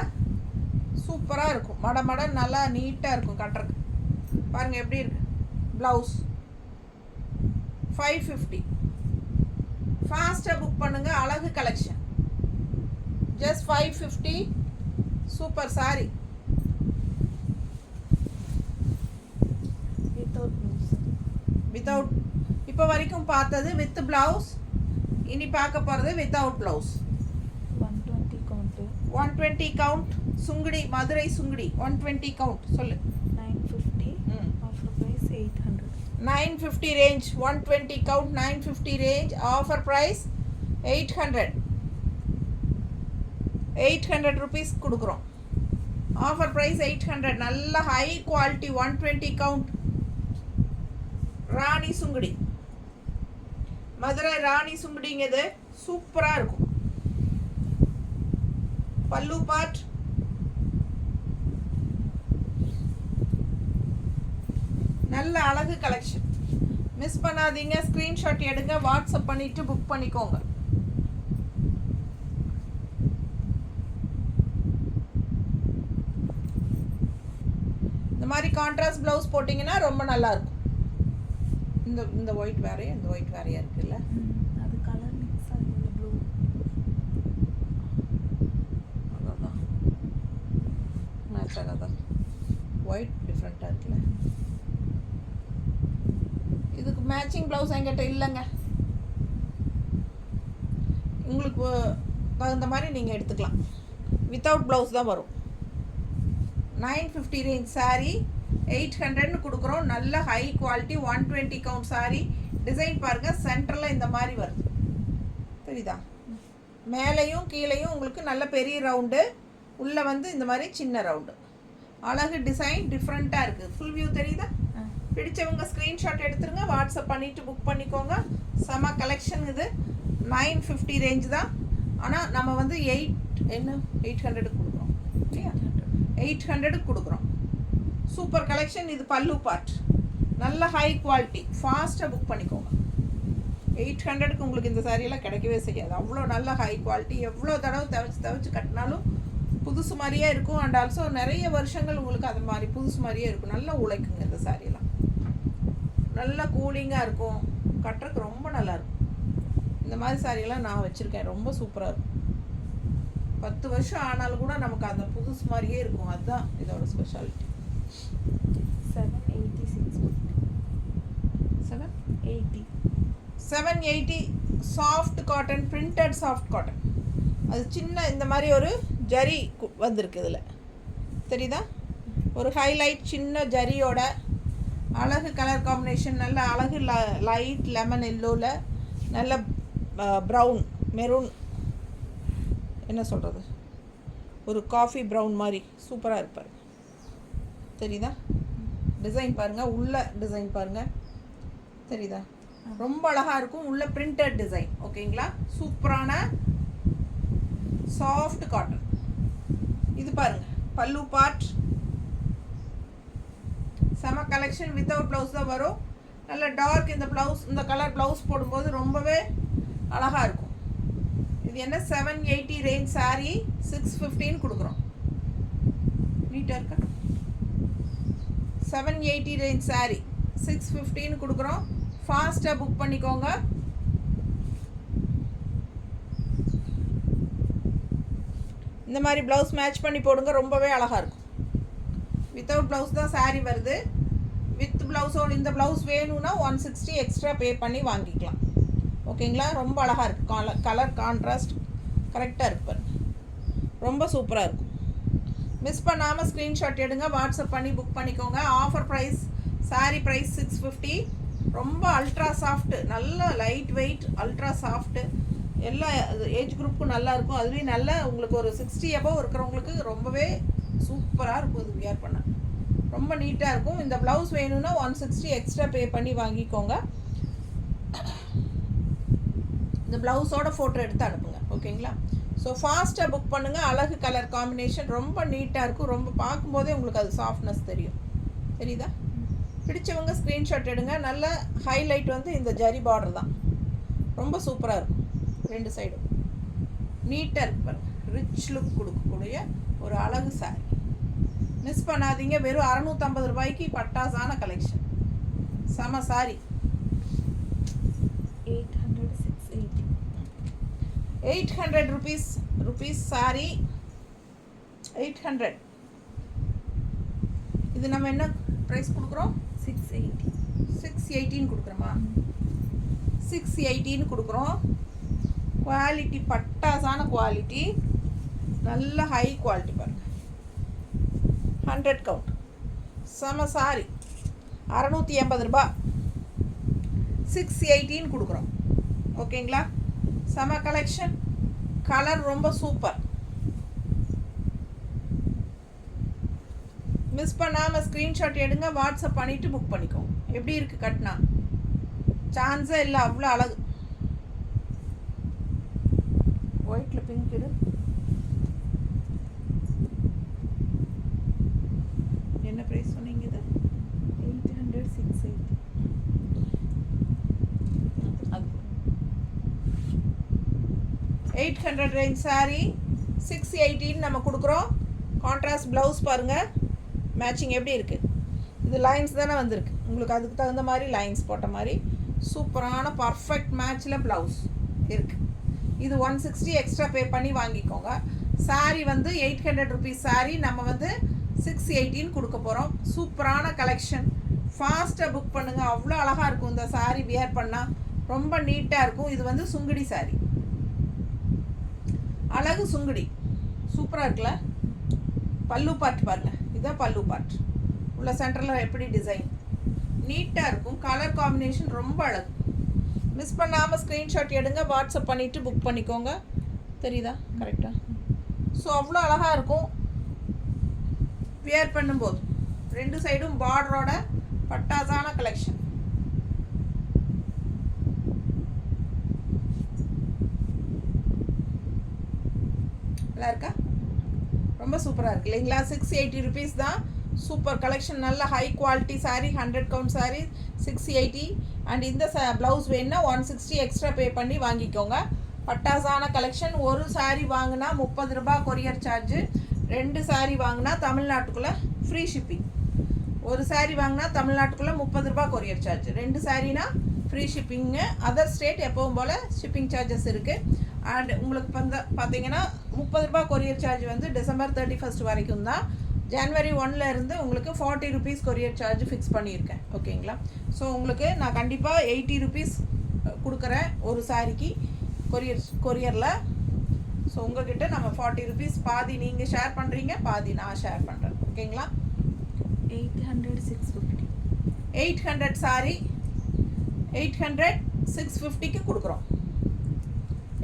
சூப்பராக இருக்கும். மட நல்லா நீட்டாக இருக்கும் கட்டுறதுக்கு. பாருங்கள் எப்படி இருக்கு. ப்ளவுஸ் 550. ஃபாஸ்ட்டாக புக் பண்ணுங்கள். அழகு collection. Just 550. Super saree. Without இப்போ வரைக்கும் பார்த்தது வித் ப்ளவுஸ். இனி பார்க்க போகிறது without blouse. 120 count Sungudi, Madurai Sungudi 120 count சொல்லு. 950. Offer price 800. 950 range. 120 count 950 range. Offer price 800. 800 rupees கொடுக்குறோம். Offer price 800. நல்ல high quality 120 count Rani Sungudi, Madurai Rani சுங்குடிங்கிறது சூப்பராக இருக்கும். பல்லு பார்ட். நல்ல அழகு கலெக்ஷன். மிஸ் பண்ணாதீங்க. ஸ்க்ரீன்ஷாட் எடுங்க, வாட்ஸ்அப் பண்ணிவிட்டு புக் பண்ணிக்கோங்க. இந்த மாதிரி கான்ட்ராஸ்ட் ப்ளவுஸ் போட்டிங்கன்னா ரொம்ப நல்லாயிருக்கும். இந்த ஒயிட் வேறையா, இந்த ஒயிட் வேறையா இருக்குல்ல, அது கலர் மிக்ஸ் ஆகுது. ப்ளூ அதான் மேட்ச் ஆகாதான். ஒயிட் டிஃப்ரெண்ட்டாக இருக்குல்ல. இதுக்கு மேட்சிங் ப்ளவுஸ் என்கிட்ட இல்லைங்க. உங்களுக்கு தகுந்த மாதிரி நீங்கள் எடுத்துக்கலாம். வித்தவுட் ப்ளவுஸ் தான் வரும். 950 ரேஞ்ச் சாரீ 800ன்னு கொடுக்குறோம். நல்ல high quality 120 count sari. Design பாருங்கள், சென்டரில் இந்த மாதிரி வருது தெரியுதா. மேலேயும் கீழேயும் உங்களுக்கு நல்ல பெரிய ரவுண்டு, உள்ளே வந்து இந்த மாதிரி சின்ன ரவுண்டு. அழகு டிசைன் டிஃப்ரெண்ட்டாக இருக்குது. ஃபுல் வியூ தெரியுதா. பிடிச்சவங்க ஸ்க்ரீன்ஷாட் எடுத்துருங்க, வாட்ஸ்அப் பண்ணிவிட்டு புக் பண்ணிக்கோங்க. செம கலெக்ஷன் இது. 950 ரேஞ்ச் தான். ஆனால் நம்ம வந்து 800 கொடுக்குறோம் இல்லையா. 800 கொடுக்குறோம். Super collection. இது பல்லு பார்ட். நல்ல ஹை குவாலிட்டி. ஃபாஸ்ட்டாக புக் பண்ணிக்கோங்க. 800க்கு உங்களுக்கு இந்த சாரியெல்லாம் கிடைக்கவே செய்யாது. அவ்வளோ நல்ல ஹை குவாலிட்டி. எவ்வளோ தடவை துவைச்சு கட்டினாலும் புதுசு மாதிரியே இருக்கும். அண்ட் ஆல்சோ நிறைய வருஷங்கள் உங்களுக்கு அது மாதிரி புதுசு மாதிரியே இருக்கும். நல்லா உழைக்குங்க இந்த சாரியெல்லாம். நல்லா கூலிங்காக இருக்கும். கட்டுறதுக்கு ரொம்ப நல்லாயிருக்கும். இந்த மாதிரி சாரியெல்லாம் நான் வச்சுருக்கேன். ரொம்ப சூப்பராக இருக்கும். 10 வருஷம் ஆனாலும் கூட நமக்கு அந்த புதுசு மாதிரியே இருக்கும். அதுதான் இதோட speciality. 786. 780 780 soft cotton, printed soft cotton. அது சின்ன இந்த மாதிரி ஒரு ஜரி வந்திருக்கு இதில், தெரியுதா? ஒரு ஹைலைட் சின்ன ஜரியோட அழகு கலர் காம்பினேஷன், நல்ல அழகு லைட் லெமன் எல்லோவில் நல்ல ப்ரௌன் மெரூன், என்ன சொல்கிறது, ஒரு காஃபி ப்ரௌன் மாதிரி சூப்பராக இருப்பார். தெரியுதா? டிசைன் பாருங்கள், உள்ள டிசைன் பாருங்கள், தெரியுதா? ரொம்ப அழகாக இருக்கும். உள்ள பிரிண்டட் டிசைன். ஓகேங்களா? சூப்பரான சாஃப்ட் காட்டன். இது பாருங்கள், பல்லு பார்ட் செம கலெக்ஷன். வித்தவுட் ப்ளவுஸ் தான் வரும். நல்ல டார்க் இந்த ப்ளவுஸ், இந்த கலர் ப்ளவுஸ் போடும்போது ரொம்பவே அழகாக இருக்கும். இது என்ன 780 ரேஞ்ச் சாரீ 615 கொடுக்குறோம். நீட்டாக இருக்கா? 780 ரேஞ்ச் சாரீ 615 கொடுக்குறோம். ஃபாஸ்ட்டாக புக் பண்ணிக்கோங்க. இந்த மாதிரி ப்ளவுஸ் மேட்ச் பண்ணி போடுங்க, ரொம்பவே அழகாக இருக்கும். வித்தவுட் ப்ளவுஸ் தான் சாரீ வருது. வித் ப்ளவுஸோடு இந்த ப்ளவுஸ் வேணும்னா 160 எக்ஸ்ட்ரா பே பண்ணி வாங்கிக்கலாம். ஓகேங்களா? ரொம்ப அழகாக இருக்குது. கலர் கான்ட்ராஸ்ட் கரெக்டாக இருப்பார். ரொம்ப சூப்பராக இருக்கும். மிஸ் பண்ணாமல் ஸ்க்ரீன்ஷாட் எடுங்க, வாட்ஸ்அப் பண்ணி புக் பண்ணிக்கோங்க. Offer price, saree price 650. ரொம்ப அல்ட்ரா சாஃப்ட்டு, நல்ல லைட் வெயிட், அல்ட்ரா சாஃப்ட்டு. எல்லா ஏஜ் குரூப்புக்கும் நல்லா இருக்கும். அதுலேயும் நல்ல உங்களுக்கு ஒரு 60 above இருக்கிறவங்களுக்கு ரொம்பவே சூப்பராக இருக்கும். இது வியர் பண்ண ரொம்ப நீட்டாக இருக்கும். இந்த ப்ளவுஸ் வேணும்னா 160 எக்ஸ்ட்ரா பே பண்ணி வாங்கிக்கோங்க. இந்த ப்ளவுஸோட ஃபோட்டோ எடுத்து அனுப்புங்க. ஓகேங்களா? ஸோ ஃபாஸ்ட்டாக புக் பண்ணுங்கள். அழகு கலர் காம்பினேஷன் ரொம்ப நீட்டாக இருக்கும். ரொம்ப பார்க்கும்போதே உங்களுக்கு அது சாஃப்ட்னஸ் தெரியும். தெரியுதா? பிடிச்சவங்க ஸ்க்ரீன்ஷாட் எடுங்க. நல்ல ஹைலைட் வந்து இந்த ஜரி பார்டர் தான். ரொம்ப சூப்பராக இருக்கும். 2 சைடும் நீட்டாக இருக்கு பாருங்கள். ரிச் லுக் கொடுக்கக்கூடிய ஒரு அழகு சாரி. மிஸ் பண்ணாதீங்க. வெறும் 650 ரூபாய்க்கு பட்டாசான கலெக்ஷன். செம சாரி. 800 rupees sorry 800. இது நம்ம என்ன ப்ரைஸ் கொடுக்குறோம்? 618 கொடுக்குறோமா? 618 கொடுக்குறோம். குவாலிட்டி பட்டாசான குவாலிட்டி, நல்ல ஹை குவாலிட்டி பாருங்கள். 100 கவுண்ட். செம சாரி. 680 ரூபா 618 கொடுக்குறோம். ஓகேங்களா? செம கலெக்ஷன். கலர் ரொம்ப சூப்பர். மிஸ் பண்ணாமல் ஸ்க்ரீன்ஷாட் எடுங்க, வாட்ஸ்அப் பண்ணிவிட்டு புக் பண்ணிக்கோங்க. எப்படி இருக்குது கட்டினா? சான்ஸே இல்லை, அவ்வளோ அழகு. ஒயிட்டில் பிங்க் எடு. என்ன ப்ரைஸ் சொன்னீங்க? இது 800, 680. அது 800 ரேஞ்ச் சாரீ 618 நம்ம கொடுக்குறோம். கான்ட்ராஸ்ட் ப்ளவுஸ் பாருங்கள், மேட்சிங் எப்படி இருக்குது. இது லைன்ஸ் தானே வந்திருக்கு உங்களுக்கு, அதுக்கு தகுந்த மாதிரி லைன்ஸ் போட்ட மாதிரி சூப்பரான பர்ஃபெக்ட் மேட்ச்சில் ப்ளவுஸ் இருக்குது. இது 160 எக்ஸ்ட்ரா பே பண்ணி வாங்கிக்கோங்க. சாரீ வந்து 800 rupees சாரீ நம்ம வந்து 618 கொடுக்க போகிறோம். சூப்பரான கலெக்ஷன். ஃபாஸ்ட்டாக புக் பண்ணுங்கள். அவ்வளோ அழகாக இருக்கும் இந்த சாரீ வியர் பண்ணால். ரொம்ப நீட்டாக இருக்கும். இது வந்து சுங்குடி சாரீ, அழகு சுங்குடி. சூப்பராக இருக்குல்ல? பல்லு பார்ட் பாருங்கள். இதுதான் பல்லு பார்ட். உள்ள சென்டரில் எப்படி டிசைன் நீட்டாக இருக்கும். கலர் காம்பினேஷன் ரொம்ப அழகு. மிஸ் பண்ணாமல் ஸ்க்ரீன்ஷாட் எடுங்க, வாட்ஸ்அப் பண்ணிவிட்டு புக் பண்ணிக்கோங்க. தெரியுதா? கரெக்டாக? ஸோ அவ்வளோ அழகாக இருக்கும் வியர் பண்ணும்போது. 2 சைடும் பார்டரோட பட்டாசான கலெக்ஷன். நல்லா இருக்கா? ரொம்ப சூப்பராக இருக்குது இல்லைங்களா? 680 rupees தான். Super collection. நல்ல high quality sari, 100 count sari 680. And இந்த ப்ளவுஸ் வேணுன்னா 160 எக்ஸ்ட்ரா பே பண்ணி வாங்கிக்கோங்க. பட்டாசான கலெக்ஷன். ஒரு சாரீ வாங்கினா 30 ரூபா கொரியர் சார்ஜு. 2 சாரீ வாங்கினா தமிழ்நாட்டுக்குள்ளே ஃப்ரீ ஷிப்பிங். ஒரு சாரீ வாங்கினா தமிழ்நாட்டுக்குள்ளே 30 ரூபா கொரியர் சார்ஜ். 2 சாரீனா ஃப்ரீ ஷிப்பிங்கு. அதர் ஸ்டேட் எப்பவும் போல் ஷிப்பிங் சார்ஜஸ் இருக்குது. அண்ட் உங்களுக்கு பார்த்தீங்கன்னா 30 ரூபாய் கொரியர் சார்ஜ் வந்து டிசம்பர் 31 வரைக்கும் தான். ஜனவரி 1ல இருந்து உங்களுக்கு 40 ருபீஸ் கொரியர் சார்ஜ் ஃபிக்ஸ் பண்ணியிருக்கேன். ஓகேங்களா? ஸோ உங்களுக்கு நான் கண்டிப்பாக 80 ருபீஸ் கொடுக்குறேன் ஒரு சாரிக்கு கொரியரில். ஸோ உங்ககிட்ட நம்ம 40 ருபீஸ் பாதி நீங்கள் ஷேர் பண்ணுறீங்க, பாதி நான் ஷேர் பண்ணுறேன். ஓகேங்களா? 800 650. 800 சாரி 800 650க்கு கொடுக்குறோம்.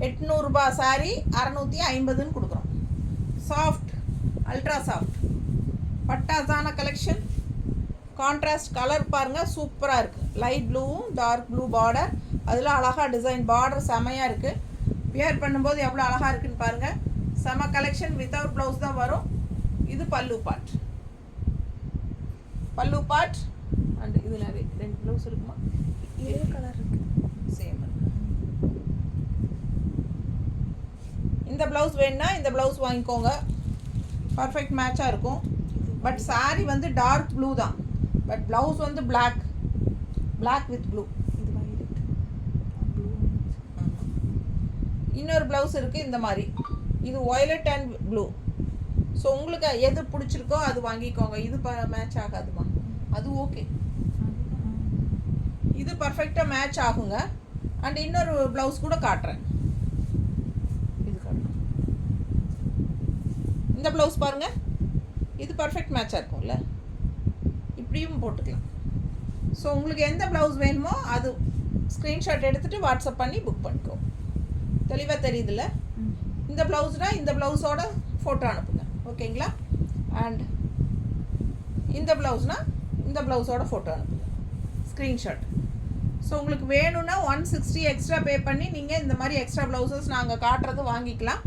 800 ரூபாய் சாரி 650ன்னு கொடுக்குறோம். சாஃப்ட், அல்ட்ரா சாஃப்ட் பட்டாசான கலெக்ஷன். கான்ட்ராஸ்ட் கலர் பாருங்கள், சூப்பராக இருக்குது. லைட் ப்ளூவும் டார்க் ப்ளூ பார்டர், அதில் அழகாக டிசைன் பார்டர் செமையாக இருக்குது. வியர் பண்ணும்போது எவ்வளோ அழகாக இருக்குன்னு பாருங்கள். செம கலெக்ஷன். வித்தவுட் ப்ளவுஸ் தான் வரும். இது பல்லு பார்ட். பல்லு பார்ட் அண்ட் இது நிறைய 2 ப்ளவுஸ் இருக்குமா? இதே கலர் இருக்கு. சேம். இந்த ப்ளவுஸ் வேணுன்னா இந்த ப்ளவுஸ் வாங்கிக்கோங்க, பர்ஃபெக்ட் மேட்சாக இருக்கும். பட் சாரி வந்து டார்க் ப்ளூ தான், பட் ப்ளவுஸ் வந்து பிளாக் வித் ப்ளூ. இது வயலட் ப்ளூ. இன்னொரு ப்ளவுஸ் இருக்குது இந்த மாதிரி, இது வயலட் அண்ட் ப்ளூ. ஸோ உங்களுக்கு எது பிடிச்சிருக்கோ அது வாங்கிக்கோங்க. இது மேட்ச் ஆகாதுமா, அது ஓகே. இது பர்ஃபெக்டாக மேட்ச் ஆகுங்க. அண்ட் இன்னொரு ப்ளவுஸ் கூட காட்டுறேன். இது காட்டுறேன். இந்த ப்ளவுஸ் பாருங்கள், இது பர்ஃபெக்ட் மேட்சாக இருக்கும்ல, இப்படியும் போட்டுக்கலாம். ஸோ உங்களுக்கு எந்த ப்ளவுஸ் வேணுமோ அது ஸ்க்ரீன்ஷாட் எடுத்துகிட்டு வாட்ஸ்அப் பண்ணி புக் பண்ணிக்கோ. தெளிவாக தெரியுதுல்ல? இந்த ப்ளவுஸ்னால் இந்த ப்ளவுஸோட ஃபோட்டோ அனுப்புங்க. ஓகேங்களா? அண்ட் இந்த ப்ளவுஸ்னால் இந்த ப்ளவுஸோட ஃபோட்டோ அனுப்புங்க, ஸ்க்ரீன்ஷாட். ஸோ உங்களுக்கு வேணும்னா 160 எக்ஸ்ட்ரா பே பண்ணி நீங்கள் இந்த மாதிரி எக்ஸ்ட்ரா ப்ளவுசஸ் நாங்கள் காட்டுறது வாங்கிக்கலாம்.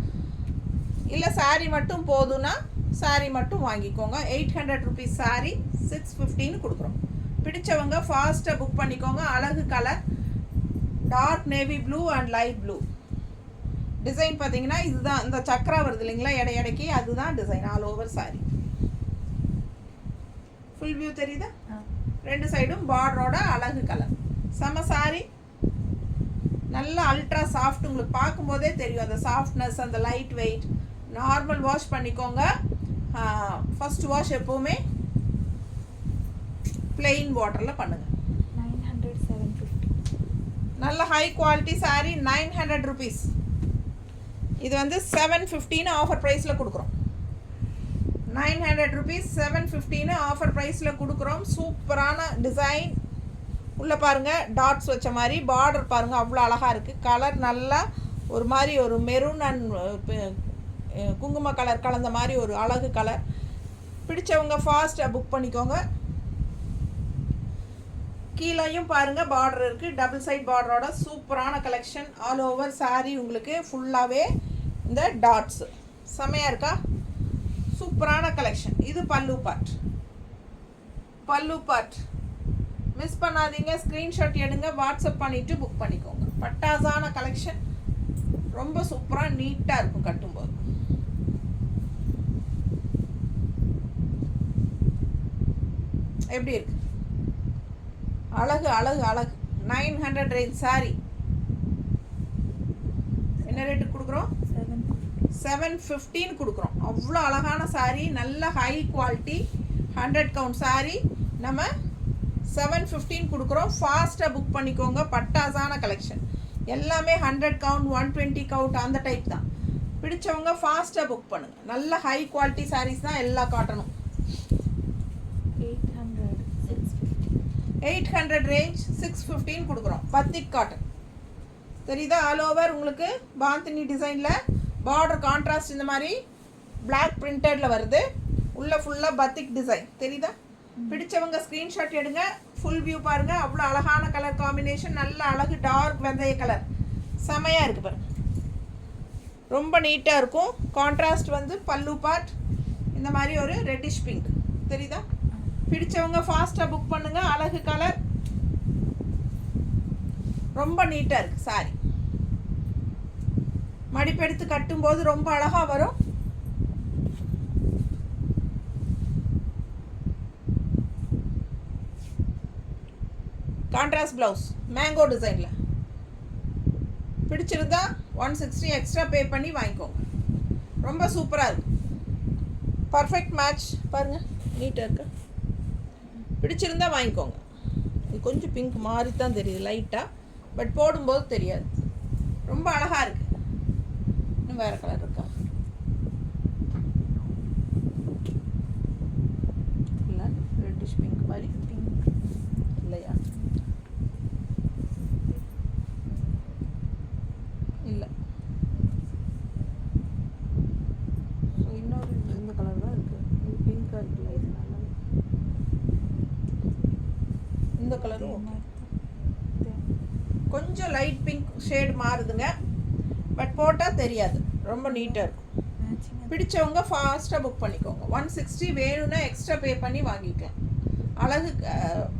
இல்லை சாரீ மட்டும் போதுன்னா சாரீ மட்டும் வாங்கிக்கோங்க. 800 ருபீஸ் சாரீ 650ன்னு கொடுக்குறோம். பிடிச்சவங்க ஃபாஸ்ட்டாக புக் பண்ணிக்கோங்க. அழகு colour, dark navy blue and light blue. Design பார்த்தீங்கன்னா இதுதான், இந்த சக்கரா வருது இல்லைங்களா எடைக்கு, அதுதான் design. All over saree full view தெரியுதா? 2 சைடும் பார்டரோட அழகு கலர். செம சாரீ, நல்ல அல்ட்ரா சாஃப்ட். உங்களுக்கு பார்க்கும்போதே தெரியும் அந்த சாஃப்ட்னஸ், அந்த லைட் வெயிட். நார்மல் வாஷ் பண்ணிக்கோங்க. ஃபர்ஸ்ட் வாஷ் எப்போவுமே பிளெயின் வாட்டரில் பண்ணுங்கள். 900 750. நல்ல ஹை குவாலிட்டி சாரீ 900 ருபீஸ். இது வந்து 750ன்னு ஆஃபர் ப்ரைஸில் கொடுக்குறோம். 900 ருபீஸ் 750ன்னு ஆஃபர் ப்ரைஸில் கொடுக்குறோம். சூப்பரான டிசைன். உள்ளே பாருங்கள் டாட்ஸ் வச்ச மாதிரி, பார்டர் பாருங்கள் அவ்வளோ அழகாக இருக்குது. கலர் நல்லா ஒரு மாதிரி ஒரு மெரூன் அண்ட் குங்கும கலர் கலந்த மாதிரி ஒரு அழகு கலர். பிடிச்சவங்க ஃபாஸ்ட்டாக புக் பண்ணிக்கோங்க. கீழேயும் பாருங்கள் பார்டர் இருக்குது, டபுள் சைட் பார்டரோட சூப்பரான கலெக்ஷன். ஆல் ஓவர் சாரீ உங்களுக்கு ஃபுல்லாகவே இந்த டாட்ஸு செமையாக இருக்கா? சூப்பரான கலெக்ஷன். இது பல்லு பார்ட். பல்லு பார்ட் மிஸ் பண்ணாதீங்க. ஸ்க்ரீன்ஷாட் எடுங்க, வாட்ஸ்அப் பண்ணிவிட்டு புக் பண்ணிக்கோங்க. பட்டாசான கலெக்ஷன், ரொம்ப சூப்பராக நீட்டாக இருக்கும் கட்டும்போது. எப்படி இருக்கு? அழகு அழகு அழகு. 900 ரேஞ்ச் சாரி என்ன ரேட்டுக்கு கொடுக்குறோம்? 750ன்னு கொடுக்குறோம். அவ்வளோ அழகான சாரி, நல்ல ஹை குவாலிட்டி 100 கவுண்ட் சாரி நம்ம 750ன்னு கொடுக்குறோம். ஃபாஸ்ட்டாக புக் பண்ணிக்கோங்க. பட்டாசான கலெக்ஷன் எல்லாமே 100 கவுண்ட் 120 கவுண்ட் அந்த டைப் தான். பிடிச்சவங்க ஃபாஸ்ட்டாக புக் பண்ணுங்கள். நல்ல ஹை குவாலிட்டி சாரீஸ் தான் எல்லாம் காட்டணும். 800 ரேஞ்ச் 650ன்னு கொடுக்குறோம். பத்திக் காட்டன் தெரியுதா? ஆல் ஓவர் உங்களுக்கு பாந்தினி டிசைனில் பார்டர் கான்ட்ராஸ்ட் இந்த மாதிரி பிளாக் பிரிண்டடில் வருது. உள்ளே ஃபுல்லாக பத்திக் டிசைன் தெரியுதா? பிடிச்சவங்க ஸ்க்ரீன்ஷாட் எடுங்க. ஃபுல் வியூ பாருங்கள். அவ்வளோ அழகான கலர் காம்பினேஷன், நல்ல அழகு டார்க் வெந்தய கலர் செமையாக இருக்குது பாருங்க. ரொம்ப நீட்டாக இருக்கும். கான்ட்ராஸ்ட் வந்து பல்லு பார்ட் இந்த மாதிரி ஒரு ரெட்டிஷ் பிங்க் தெரியுதா? பிடிச்சவங்க ஃபாஸ்ட்டாக புக் பண்ணுங்கள். அழகு கலர், ரொம்ப நீட்டாக இருக்குது சாரி. மடிப்பெடுத்து கட்டும்போது ரொம்ப அழகாக வரும். கான்ட்ராஸ்ட் ப்ளவுஸ் மேங்கோ டிசைனில் பிடிச்சிருந்தா 160 எக்ஸ்ட்ரா பே பண்ணி வாங்கிக்கோங்க. ரொம்ப சூப்பராக இருக்குது. பர்ஃபெக்ட் மேட்ச் பாருங்கள், நீட்டாக இருக்கு. பிடிச்சிருந்தா வாங்கிக்கோங்க. இது கொஞ்சம் பிங்க் மாதிரி தான் தெரியுது லைட்டாக, பட் போடும்போது தெரியாது. ரொம்ப அழகாக இருக்குது. இன்னும் வேறு கலர் இருக்கா? இல்லை, ரெட்டிஷ் பிங்க் மாதிரி. பிங்க் இல்லையா? இல்லை. ஸோ இன்னொரு இந்த கலர் தான் இருக்குது. இது பிங்காக இருக்குல்ல, இது நல்லா இந்த கலரும் கொஞ்சம் லைட் பிங்க் ஷேட் மாறுதுங்க, பட் போட்டால் தெரியாது. ரொம்ப நீட்டாக இருக்கும். பிடிச்சவங்க ஃபாஸ்ட்டாக புக் பண்ணிக்கோங்க. 160 வேணும்னா எக்ஸ்ட்ரா பே பண்ணி வாங்கிக்கலாம். அழகு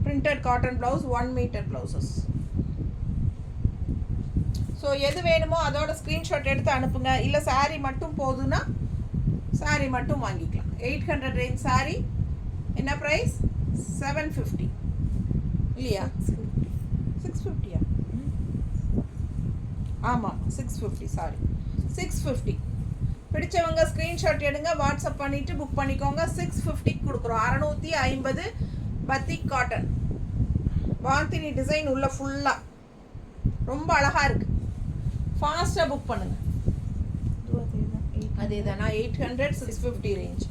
printed cotton blouse, 1 metre blouses. So எது வேணுமோ அதோட ஸ்க்ரீன்ஷாட் எடுத்து அனுப்புங்க. இல்லை சாரீ மட்டும் போதுன்னா சாரீ மட்டும் வாங்கிக்கலாம். 800 ரேஞ்ச் சாரீ என்ன ப்ரைஸ்? 750 இல்லையா? 650யா? ஆமாம், 650. சாரி, 650. பிடிச்சவங்க ஸ்க்ரீன்ஷாட் எடுங்க, வாட்ஸ்அப் பண்ணிவிட்டு புக் பண்ணிக்கோங்க. 650 கொடுக்குறோம். 650 பத்திக் காட்டன் பாந்தினி டிசைன் உள்ள ஃபுல்லாக ரொம்ப அழகாக இருக்குது. ஃபாஸ்ட்டாக புக் பண்ணுங்கள். அதே தான். 800 650 range.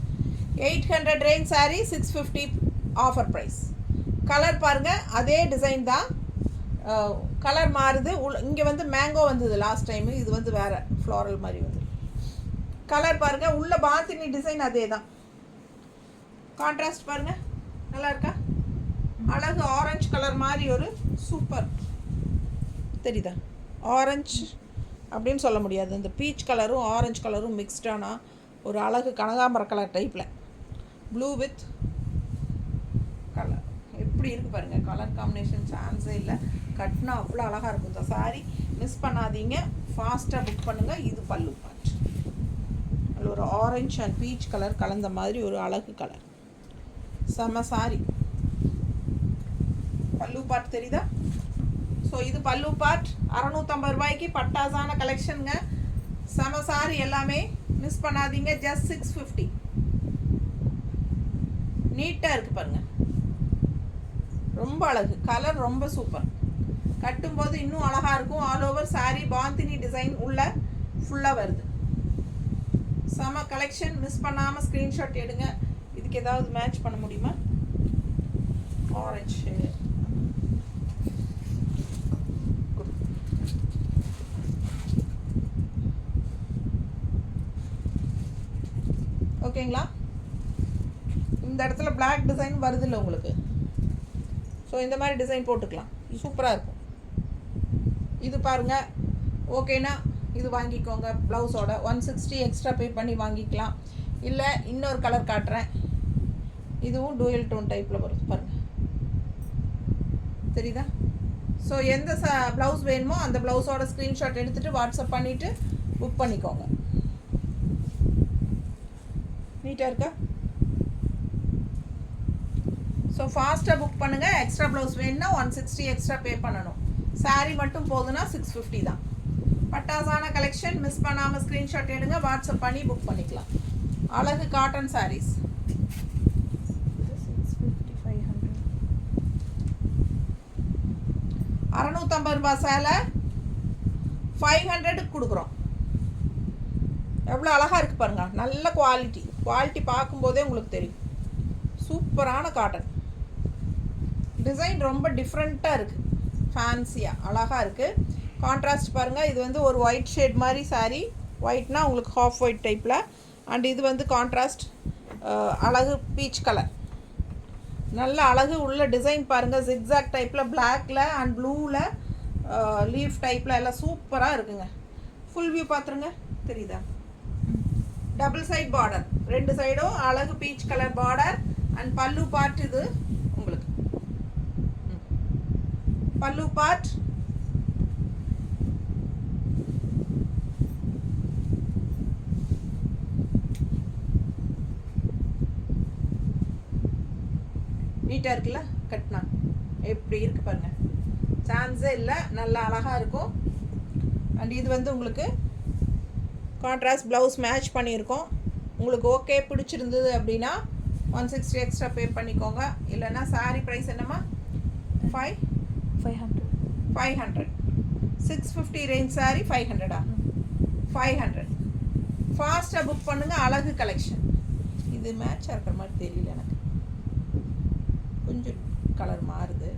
800 range saree 650 offer price. Colour பாருங்கள், அதே டிசைன் தான், கலர் மாறுது. இங்கே வந்து மேங்கோ வந்தது லாஸ்ட் டைமு, இது வந்து வேறு ஃப்ளாரல் மாதிரி வந்து. கலர் பாருங்கள், உள்ள பாந்தினி டிசைன் அதே தான். கான்ட்ராஸ்ட் பாருங்கள், நல்லா இருக்கா? அழகு ஆரஞ்சு கலர் மாதிரி ஒரு சூப்பர் தெரியுதா? ஆரஞ்சு அப்படின்னு சொல்ல முடியாது, இந்த பீச் கலரும் ஆரஞ்சு கலரும் மிக்ஸ்டானா ஒரு அழகு கனகாம்பர கலர் டைப்பில் ப்ளூ வித் கலர் எப்படி இருக்குது பாருங்கள். கலர் காம்பினேஷன் சான்ஸே இல்லை. கட்டினா அவ்வளோ அழகாக இருக்கும் இந்த சாரீ. மிஸ் பண்ணாதீங்க, ஃபாஸ்ட்டாக புக் பண்ணுங்கள். இது பல்லு பார்ட். அதில் ஒரு ஆரஞ்சு அண்ட் பீச் கலர் கலந்த மாதிரி ஒரு அழகு கலர். செம சாரீ. பல்லு பார்ட் தெரியுதா? ஸோ இது பல்லு பார்ட். 650 ரூபாய்க்கு பட்டாசான கலெக்ஷனுங்க. செம சாரீ எல்லாமே, மிஸ் பண்ணாதீங்க. ஜஸ்ட் 650. நீட்டாக இருக்குது பாருங்கள், ரொம்ப அழகு. கலர் ரொம்ப சூப்பர். கட்டும்போது இன்னும் அழகாக இருக்கும். All over sari bandhani design உள்ள ஃபுல்லாக வருது. செம கலெக்ஷன். மிஸ் பண்ணாமல் ஸ்க்ரீன்ஷாட் எடுங்க. இதுக்கு ஏதாவது மேட்ச் பண்ண முடியுமா? ஆரஞ்சு ஓகேங்களா? இந்த இடத்துல பிளாக் டிசைன் வருதில்ல உங்களுக்கு. ஸோ இந்த மாதிரி டிசைன் போட்டுக்கலாம், சூப்பராக இருக்கும். இது பாருங்கள், ஓகேனா இது வாங்கிக்கோங்க. ப்ளவுஸோட 160 எக்ஸ்ட்ரா பே பண்ணி வாங்கிக்கலாம். இல்லை இன்னொரு கலர் காட்டுறேன், இதுவும் டூயல் டோன் டைப்பில் வருது பாருங்கள், தெரியுதா? ஸோ எந்த ப்ளவுஸ் வேணுமோ அந்த ப்ளவுஸோட ஸ்க்ரீன்ஷாட் எடுத்துகிட்டு வாட்ஸ்அப் பண்ணிவிட்டு புக் பண்ணிக்கோங்க. நீட்டாக இருக்கா? ஸோ ஃபாஸ்ட்டாக புக் பண்ணுங்கள். எக்ஸ்ட்ரா ப்ளவுஸ் வேணுன்னா 160 எக்ஸ்ட்ரா பே பண்ணணும். சாரீ மட்டும் போதுன்னா 650 தான். பட்டாசான கலெக்ஷன். மிஸ் பண்ணாமல் ஸ்க்ரீன்ஷாட் எடுங்க, வாட்ஸ்அப் பண்ணி புக் பண்ணிக்கலாம். அழகு காட்டன் சாரீஸ். 650 ரூபாய் சேலை 500 கொடுக்குறோம். எவ்வளோ அழகாக இருக்குது பாருங்கள். நல்ல குவாலிட்டி பார்க்கும்போதே உங்களுக்கு தெரியும். சூப்பரான காட்டன் டிசைன், ரொம்ப டிஃப்ரெண்ட்டாக இருக்குது, ஃபேன்சியாக அழகாக இருக்குது. கான்ட்ராஸ்ட் பாருங்கள். இது வந்து ஒரு ஒயிட் ஷேட் மாதிரி சாரீ. ஒயிட்னா உங்களுக்கு ஹாஃப் ஒயிட் டைப்பில். அண்ட் இது வந்து கான்ட்ராஸ்ட் அழகு பீச் கலர். நல்ல அழகு உள்ள டிசைன் பாருங்கள். ஜிக்ஸாக் டைப்பில் பிளாக்கில் அண்ட் ப்ளூவில் லீஃப் டைப்பில் எல்லாம் சூப்பராக இருக்குங்க. ஃபுல் வியூ பார்த்துருங்க, தெரியுதா? டபுள் சைட் பார்டர், 2 சைடும் அழகு பீச் கலர் பார்டர். அண்ட் பல்லு பார்ட் இது உங்களுக்கு. பல்லு பார்ட் நீட்டாக இருக்குல்ல? கட்டினா எப்படி இருக்குது பாருங்கள், சான்ஸே இல்லை. நல்லா அழகாக இருக்கும். அண்ட் இது வந்து உங்களுக்கு கான்ட்ராஸ்ட் ப்ளவுஸ் மேட்ச் பண்ணியிருக்கோம். உங்களுக்கு ஓகே பிடிச்சிருந்தது அப்படின்னா 160 எக்ஸ்ட்ரா பே பண்ணிக்கோங்க. இல்லைன்னா சாரீ ப்ரைஸ் என்னம்மா? 500. 500. 650 ரேஞ்ச் சாரீ 500. 500. ஃபாஸ்ட்டாக புக் பண்ணுங்கள். அழகு கலெக்ஷன். இது மேட்சாக இருக்கிற மாதிரி தெரியல எனக்கு, கொஞ்சம் கலர் மாறுது.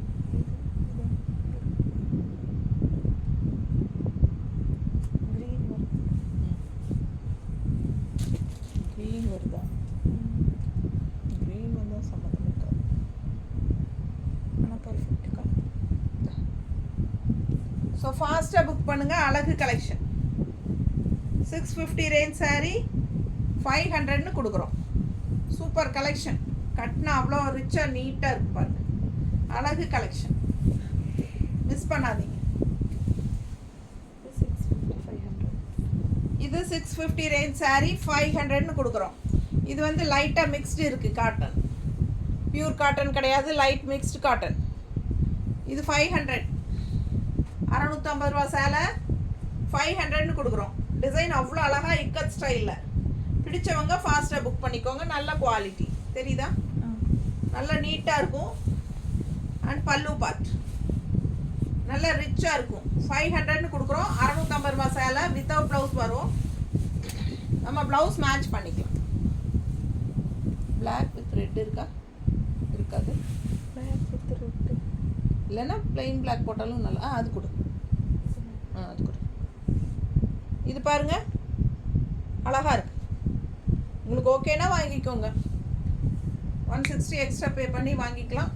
க்ரீன் வருதா? க்ரீன் வந்தால் சம்மந்தம் இருக்காது. ஆனால் பர்ஃபெக்ட் கலர். ஸோ ஃபாஸ்ட்டாக புக் பண்ணுங்கள். அழகு கலெக்ஷன் 650 ரேஞ்ச் சாரீ 500ன்னு கொடுக்குறோம். Super collection. கட்டினா அவ்வளோ ரிச்சாக நீட்டாக இருக்கு பாருங்க. அழகு கலெக்ஷன் மிஸ் பண்ணாதீங்க. இது 650 ரேஞ்ச் சாரீ 500ன்னு கொடுக்குறோம். இது வந்து லைட்டாக மிக்ஸ்டு இருக்குது காட்டன். பியூர் காட்டன் கிடையாது, லைட் மிக்ஸ்டு காட்டன். இது 500. 650 ரூபா சேலை 500ன்னு கொடுக்குறோம். டிசைன் அவ்வளோ அழகாக இக்கட் ஸ்டைலில். பிடிச்சவங்க ஃபாஸ்ட்டாக புக் பண்ணிக்கோங்க. நல்ல குவாலிட்டி தெரியுதா? நல்லா நீட்டாக இருக்கும். அண்ட் பல்லு பார்ட் நல்லா ரிச்சாக இருக்கும். 500ன்னு கொடுக்குறோம். 650 ரூபா சேலை வித்தவுட் ப்ளவுஸ் வரும். நம்ம ப்ளவுஸ் மேட்ச் பண்ணிக்கலாம். பிளாக் வித் ரெட் இருக்கா? இருக்காது. பிளாக் வித் ரெட் இல்லைன்னா பிளெயின் பிளாக் போட்டாலும் நல்லா. அது கொடு. அது கொடு. இது பாருங்க, அழகாக இருக்கு. உங்களுக்கு ஓகேனா வாங்கிக்கோங்க. 160 எக்ஸ்ட்ரா பே பண்ணி வாங்கிக்கலாம்.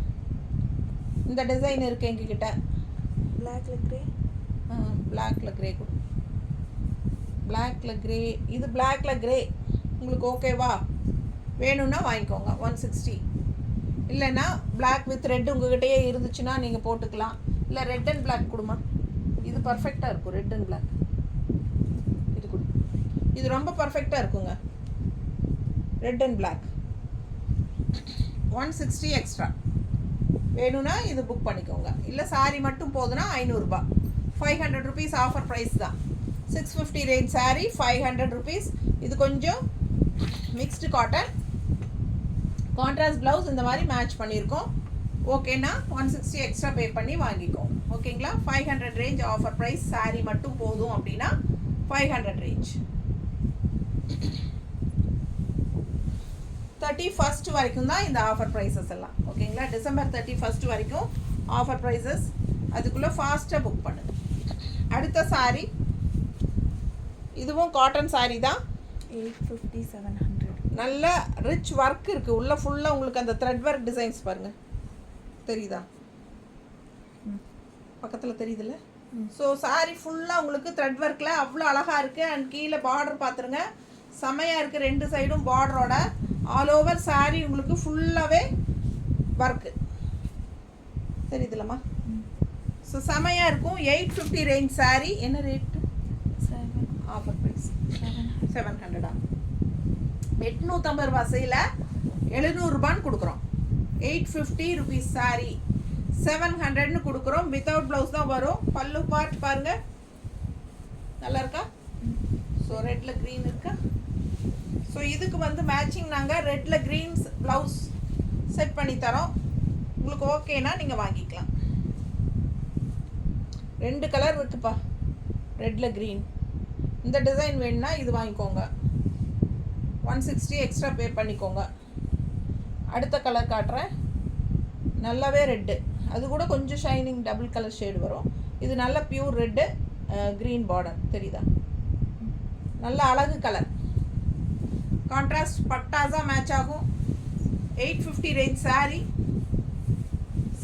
இந்த டிசைன் இருக்குது எங்ககிட்ட. பிளாக்ல கிரே. பிளாக்ல கிரே கொடு. பிளாக்ல கிரே. இது பிளாக்ல கிரே. உங்களுக்கு ஓகேவா? வேணும்னா வாங்கிக்கோங்க. 160. இல்லைன்னா பிளாக் வித் ரெட் உங்ககிட்டயே இருந்துச்சுன்னா நீங்கள் போட்டுக்கலாம். இல்லை ரெட் அண்ட் பிளாக் கொடுமா. இது பர்ஃபெக்டாக இருக்கும். ரெட் அண்ட் பிளாக் இது கொடு. இது ரொம்ப பர்ஃபெக்டாக இருக்குங்க. Red and black 160 extra. வேணும்னா இது புக் பண்ணிக்கோங்க. இல்லை சாரீ மட்டும் போதுன்னா 500 ரூபா. 500 ருபீஸ் ஆஃபர் ப்ரைஸ் தான். 650 ரேஞ்ச் சாரீ 500 ருபீஸ். இது கொஞ்சம் மிக்ஸ்டு காட்டன். கான்ட்ராஸ்ட் ப்ளவுஸ் இந்த மாதிரி மேட்ச் பண்ணியிருக்கோம். ஓகேனா 160 எக்ஸ்ட்ரா பே பண்ணி வாங்கிக்கோம். ஓகேங்களா? 500 ரேஞ்ச் ஆஃபர் ப்ரைஸ். சாரீ மட்டும் போதும் அப்படின்னா 500 ரேஞ்ச். 31st வரைக்கும் தான் இந்த ஆஃபர் ப்ரைஸஸ் எல்லாம். ஓகேங்களா? டிசம்பர் 31st வரைக்கும் ஆஃபர் ப்ரைஸஸ். அதுக்குள்ளே ஃபாஸ்ட்டாக புக் பண்ணுங்க. அடுத்த சாரீ இதுவும் காட்டன் சாரீ தான். 850 700. நல்ல ரிச் ஒர்க் இருக்குது உள்ளே. ஃபுல்லாக உங்களுக்கு அந்த த்ரெட் ஒர்க் டிசைன்ஸ் பாருங்கள். தெரியுதா? பக்கத்தில் தெரியுதுல்ல? ஸோ சாரீ ஃபுல்லாக உங்களுக்கு த்ரெட் ஒர்க்கில் அவ்வளோ அழகாக இருக்குது. அண்ட் கீழே பார்டர் பார்த்துருங்க, செமையாக இருக்குது. 2 சைடும் பார்டரோட ஆல் ஓவர் சாரீ உங்களுக்கு ஃபுல்லாகவே ஒர்க்கு தெரியுதுல்லம்மா? ஸோ செமையாக இருக்கும். 850 ரேஞ்ச் சாரீ. என்ன ரேட்டு? Offer price 700. 850 ரூபா சேல 700 ரூபான்னு கொடுக்குறோம். 850 ருபீஸ் சாரீ 700ன்னு கொடுக்குறோம். வித்தவுட் ப்ளவுஸ் தான் வரும். பல்லு பார்ட் பாருங்கள், நல்லா இருக்கா? ஸோ ரெட்டில் க்ரீன் இருக்கா? ஸோ இதுக்கு வந்து மேட்சிங் நாங்கள் ரெட்டில் க்ரீன்ஸ் ப்ளவுஸ் செட் பண்ணி தரோம். உங்களுக்கு ஓகேனா நீங்கள் வாங்கிக்கலாம். 2 கலர் இருக்குப்பா. ரெட்டில் க்ரீன். இந்த டிசைன் வேணும்னா இது வாங்கிக்கோங்க. 160 எக்ஸ்ட்ரா பே பண்ணிக்கோங்க. அடுத்த கலர் காட்டுறேன். நல்லாவே ரெட்டு. அது கூட கொஞ்சம் ஷைனிங் டபுள் கலர் ஷேடு வரும். இது நல்ல பியூர் ரெட்டு, க்ரீன் பார்டர் தெரியுதா? நல்ல அழகு கலர். கான்ட்ராஸ்ட் பட்டாஸாக மேட்ச் ஆகும். 850 ரேஞ்ச் சாரீ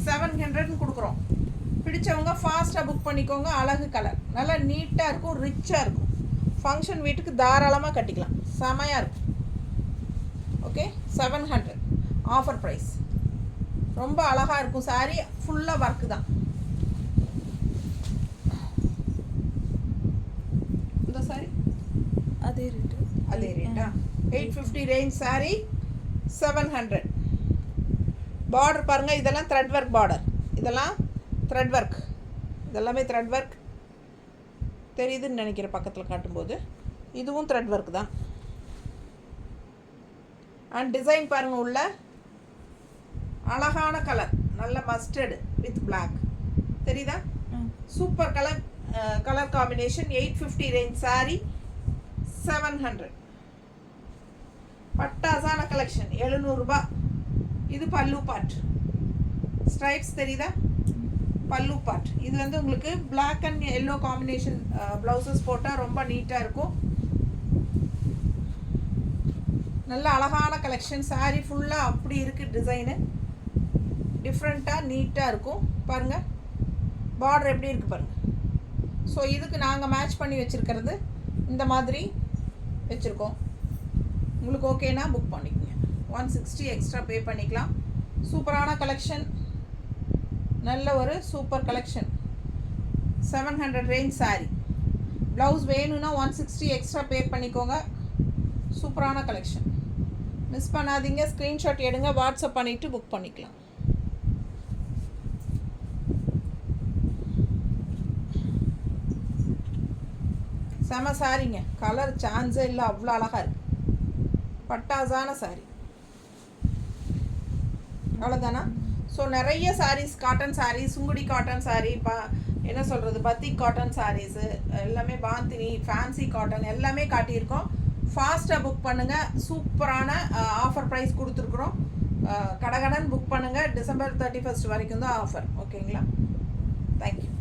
700ன்னு கொடுக்குறோம். பிடிச்சவங்க ஃபாஸ்ட்டாக புக் பண்ணிக்கோங்க. அழகு கலர். நல்லா நீட்டாக இருக்கும், ரிச்சாக இருக்கும். ஃபங்க்ஷன் வீட்டுக்கு தாராளமாக கட்டிக்கலாம். செமையாக இருக்கும். Okay, 700 offer price. ரொம்ப அழகாக இருக்கும். சாரீ ஃபுல்லாக ஒர்க்கு தான். இந்த சாரீ அதே ரேட்டு. அதே ரேட்டா? 850 ரேஞ்ச் சாரீ 700. பார்டர் பாருங்கள், இதெல்லாம் த்ரெட் ஒர்க் பார்டர். இதெல்லாம் த்ரெட் ஒர்க். இதெல்லாமே த்ரெட் ஒர்க் தெரியுதுன்னு நினைக்கிற பக்கத்தில் காட்டும்போது. இதுவும் த்ரெட் ஒர்க் தான். அண்ட் டிசைன் பாருங்கள், உள்ள அழகான கலர், நல்ல மஸ்டர்டு வித் பிளாக் தெரியுதா? Super colour combination. 850 range sari, 700. பட்டாசான கலெக்ஷன், 700 ரூபாய். இது பல்லு பார்ட், ஸ்ட்ரைப்ஸ் தெரியுதா? பல்லு பார்ட். இது வந்து உங்களுக்கு black and yellow combination blouses போட்டால் ரொம்ப நீட்டாக இருக்கும். நல்ல அழகான கலெக்ஷன். சாரீ ஃபுல்லாக அப்படி இருக்குது டிசைனு, டிஃப்ரெண்ட்டாக நீட்டாக இருக்கும். பாருங்கள் பார்டர் எப்படி இருக்குது பாருங்கள். ஸோ இதுக்கு நாங்கள் மேட்ச் பண்ணி வச்சுருக்கிறது இந்த மாதிரி வச்சுருக்கோம். உங்களுக்கு ஓகேனா புக் பண்ணிக்கோங்க. 160 எக்ஸ்ட்ரா பே பண்ணிக்கலாம். சூப்பரான கலெக்ஷன், நல்ல ஒரு super collection. 700 range sari. Blouse வேணும்னா 160 எக்ஸ்ட்ரா பே பண்ணிக்கோங்க. சூப்பரான கலெக்ஷன், மிஸ் பண்ணாதீங்க. ஸ்க்ரீன்ஷாட் எடுங்க, வாட்ஸ்அப் பண்ணிவிட்டு புக் பண்ணிக்கலாம். செம சாரிங்க, கலர் சான்ஸே இல்லை, அவ்வளோ அழகாக இருக்குது. பட்டாசான சாரி. அவ்வளோதானா? ஸோ நிறைய சாரீஸ், காட்டன் சாரீஸ், சுங்குடி காட்டன் சாரீ, என்ன சொல்கிறது, பத்திக் காட்டன் சாரீஸு எல்லாமே, பாந்தினி ஃபேன்சி காட்டன் எல்லாமே காட்டியிருக்கோம். ஃபாஸ்ட்டாக புக் பண்ணுங்கள். சூப்பரான ஆஃபர் ப்ரைஸ் கொடுத்துருக்குறோம். கடகடன் புக் பண்ணுங்கள். டிசம்பர் 31 வரைக்கும் தான் ஆஃபர். ஓகேங்களா? தேங்க்யூ.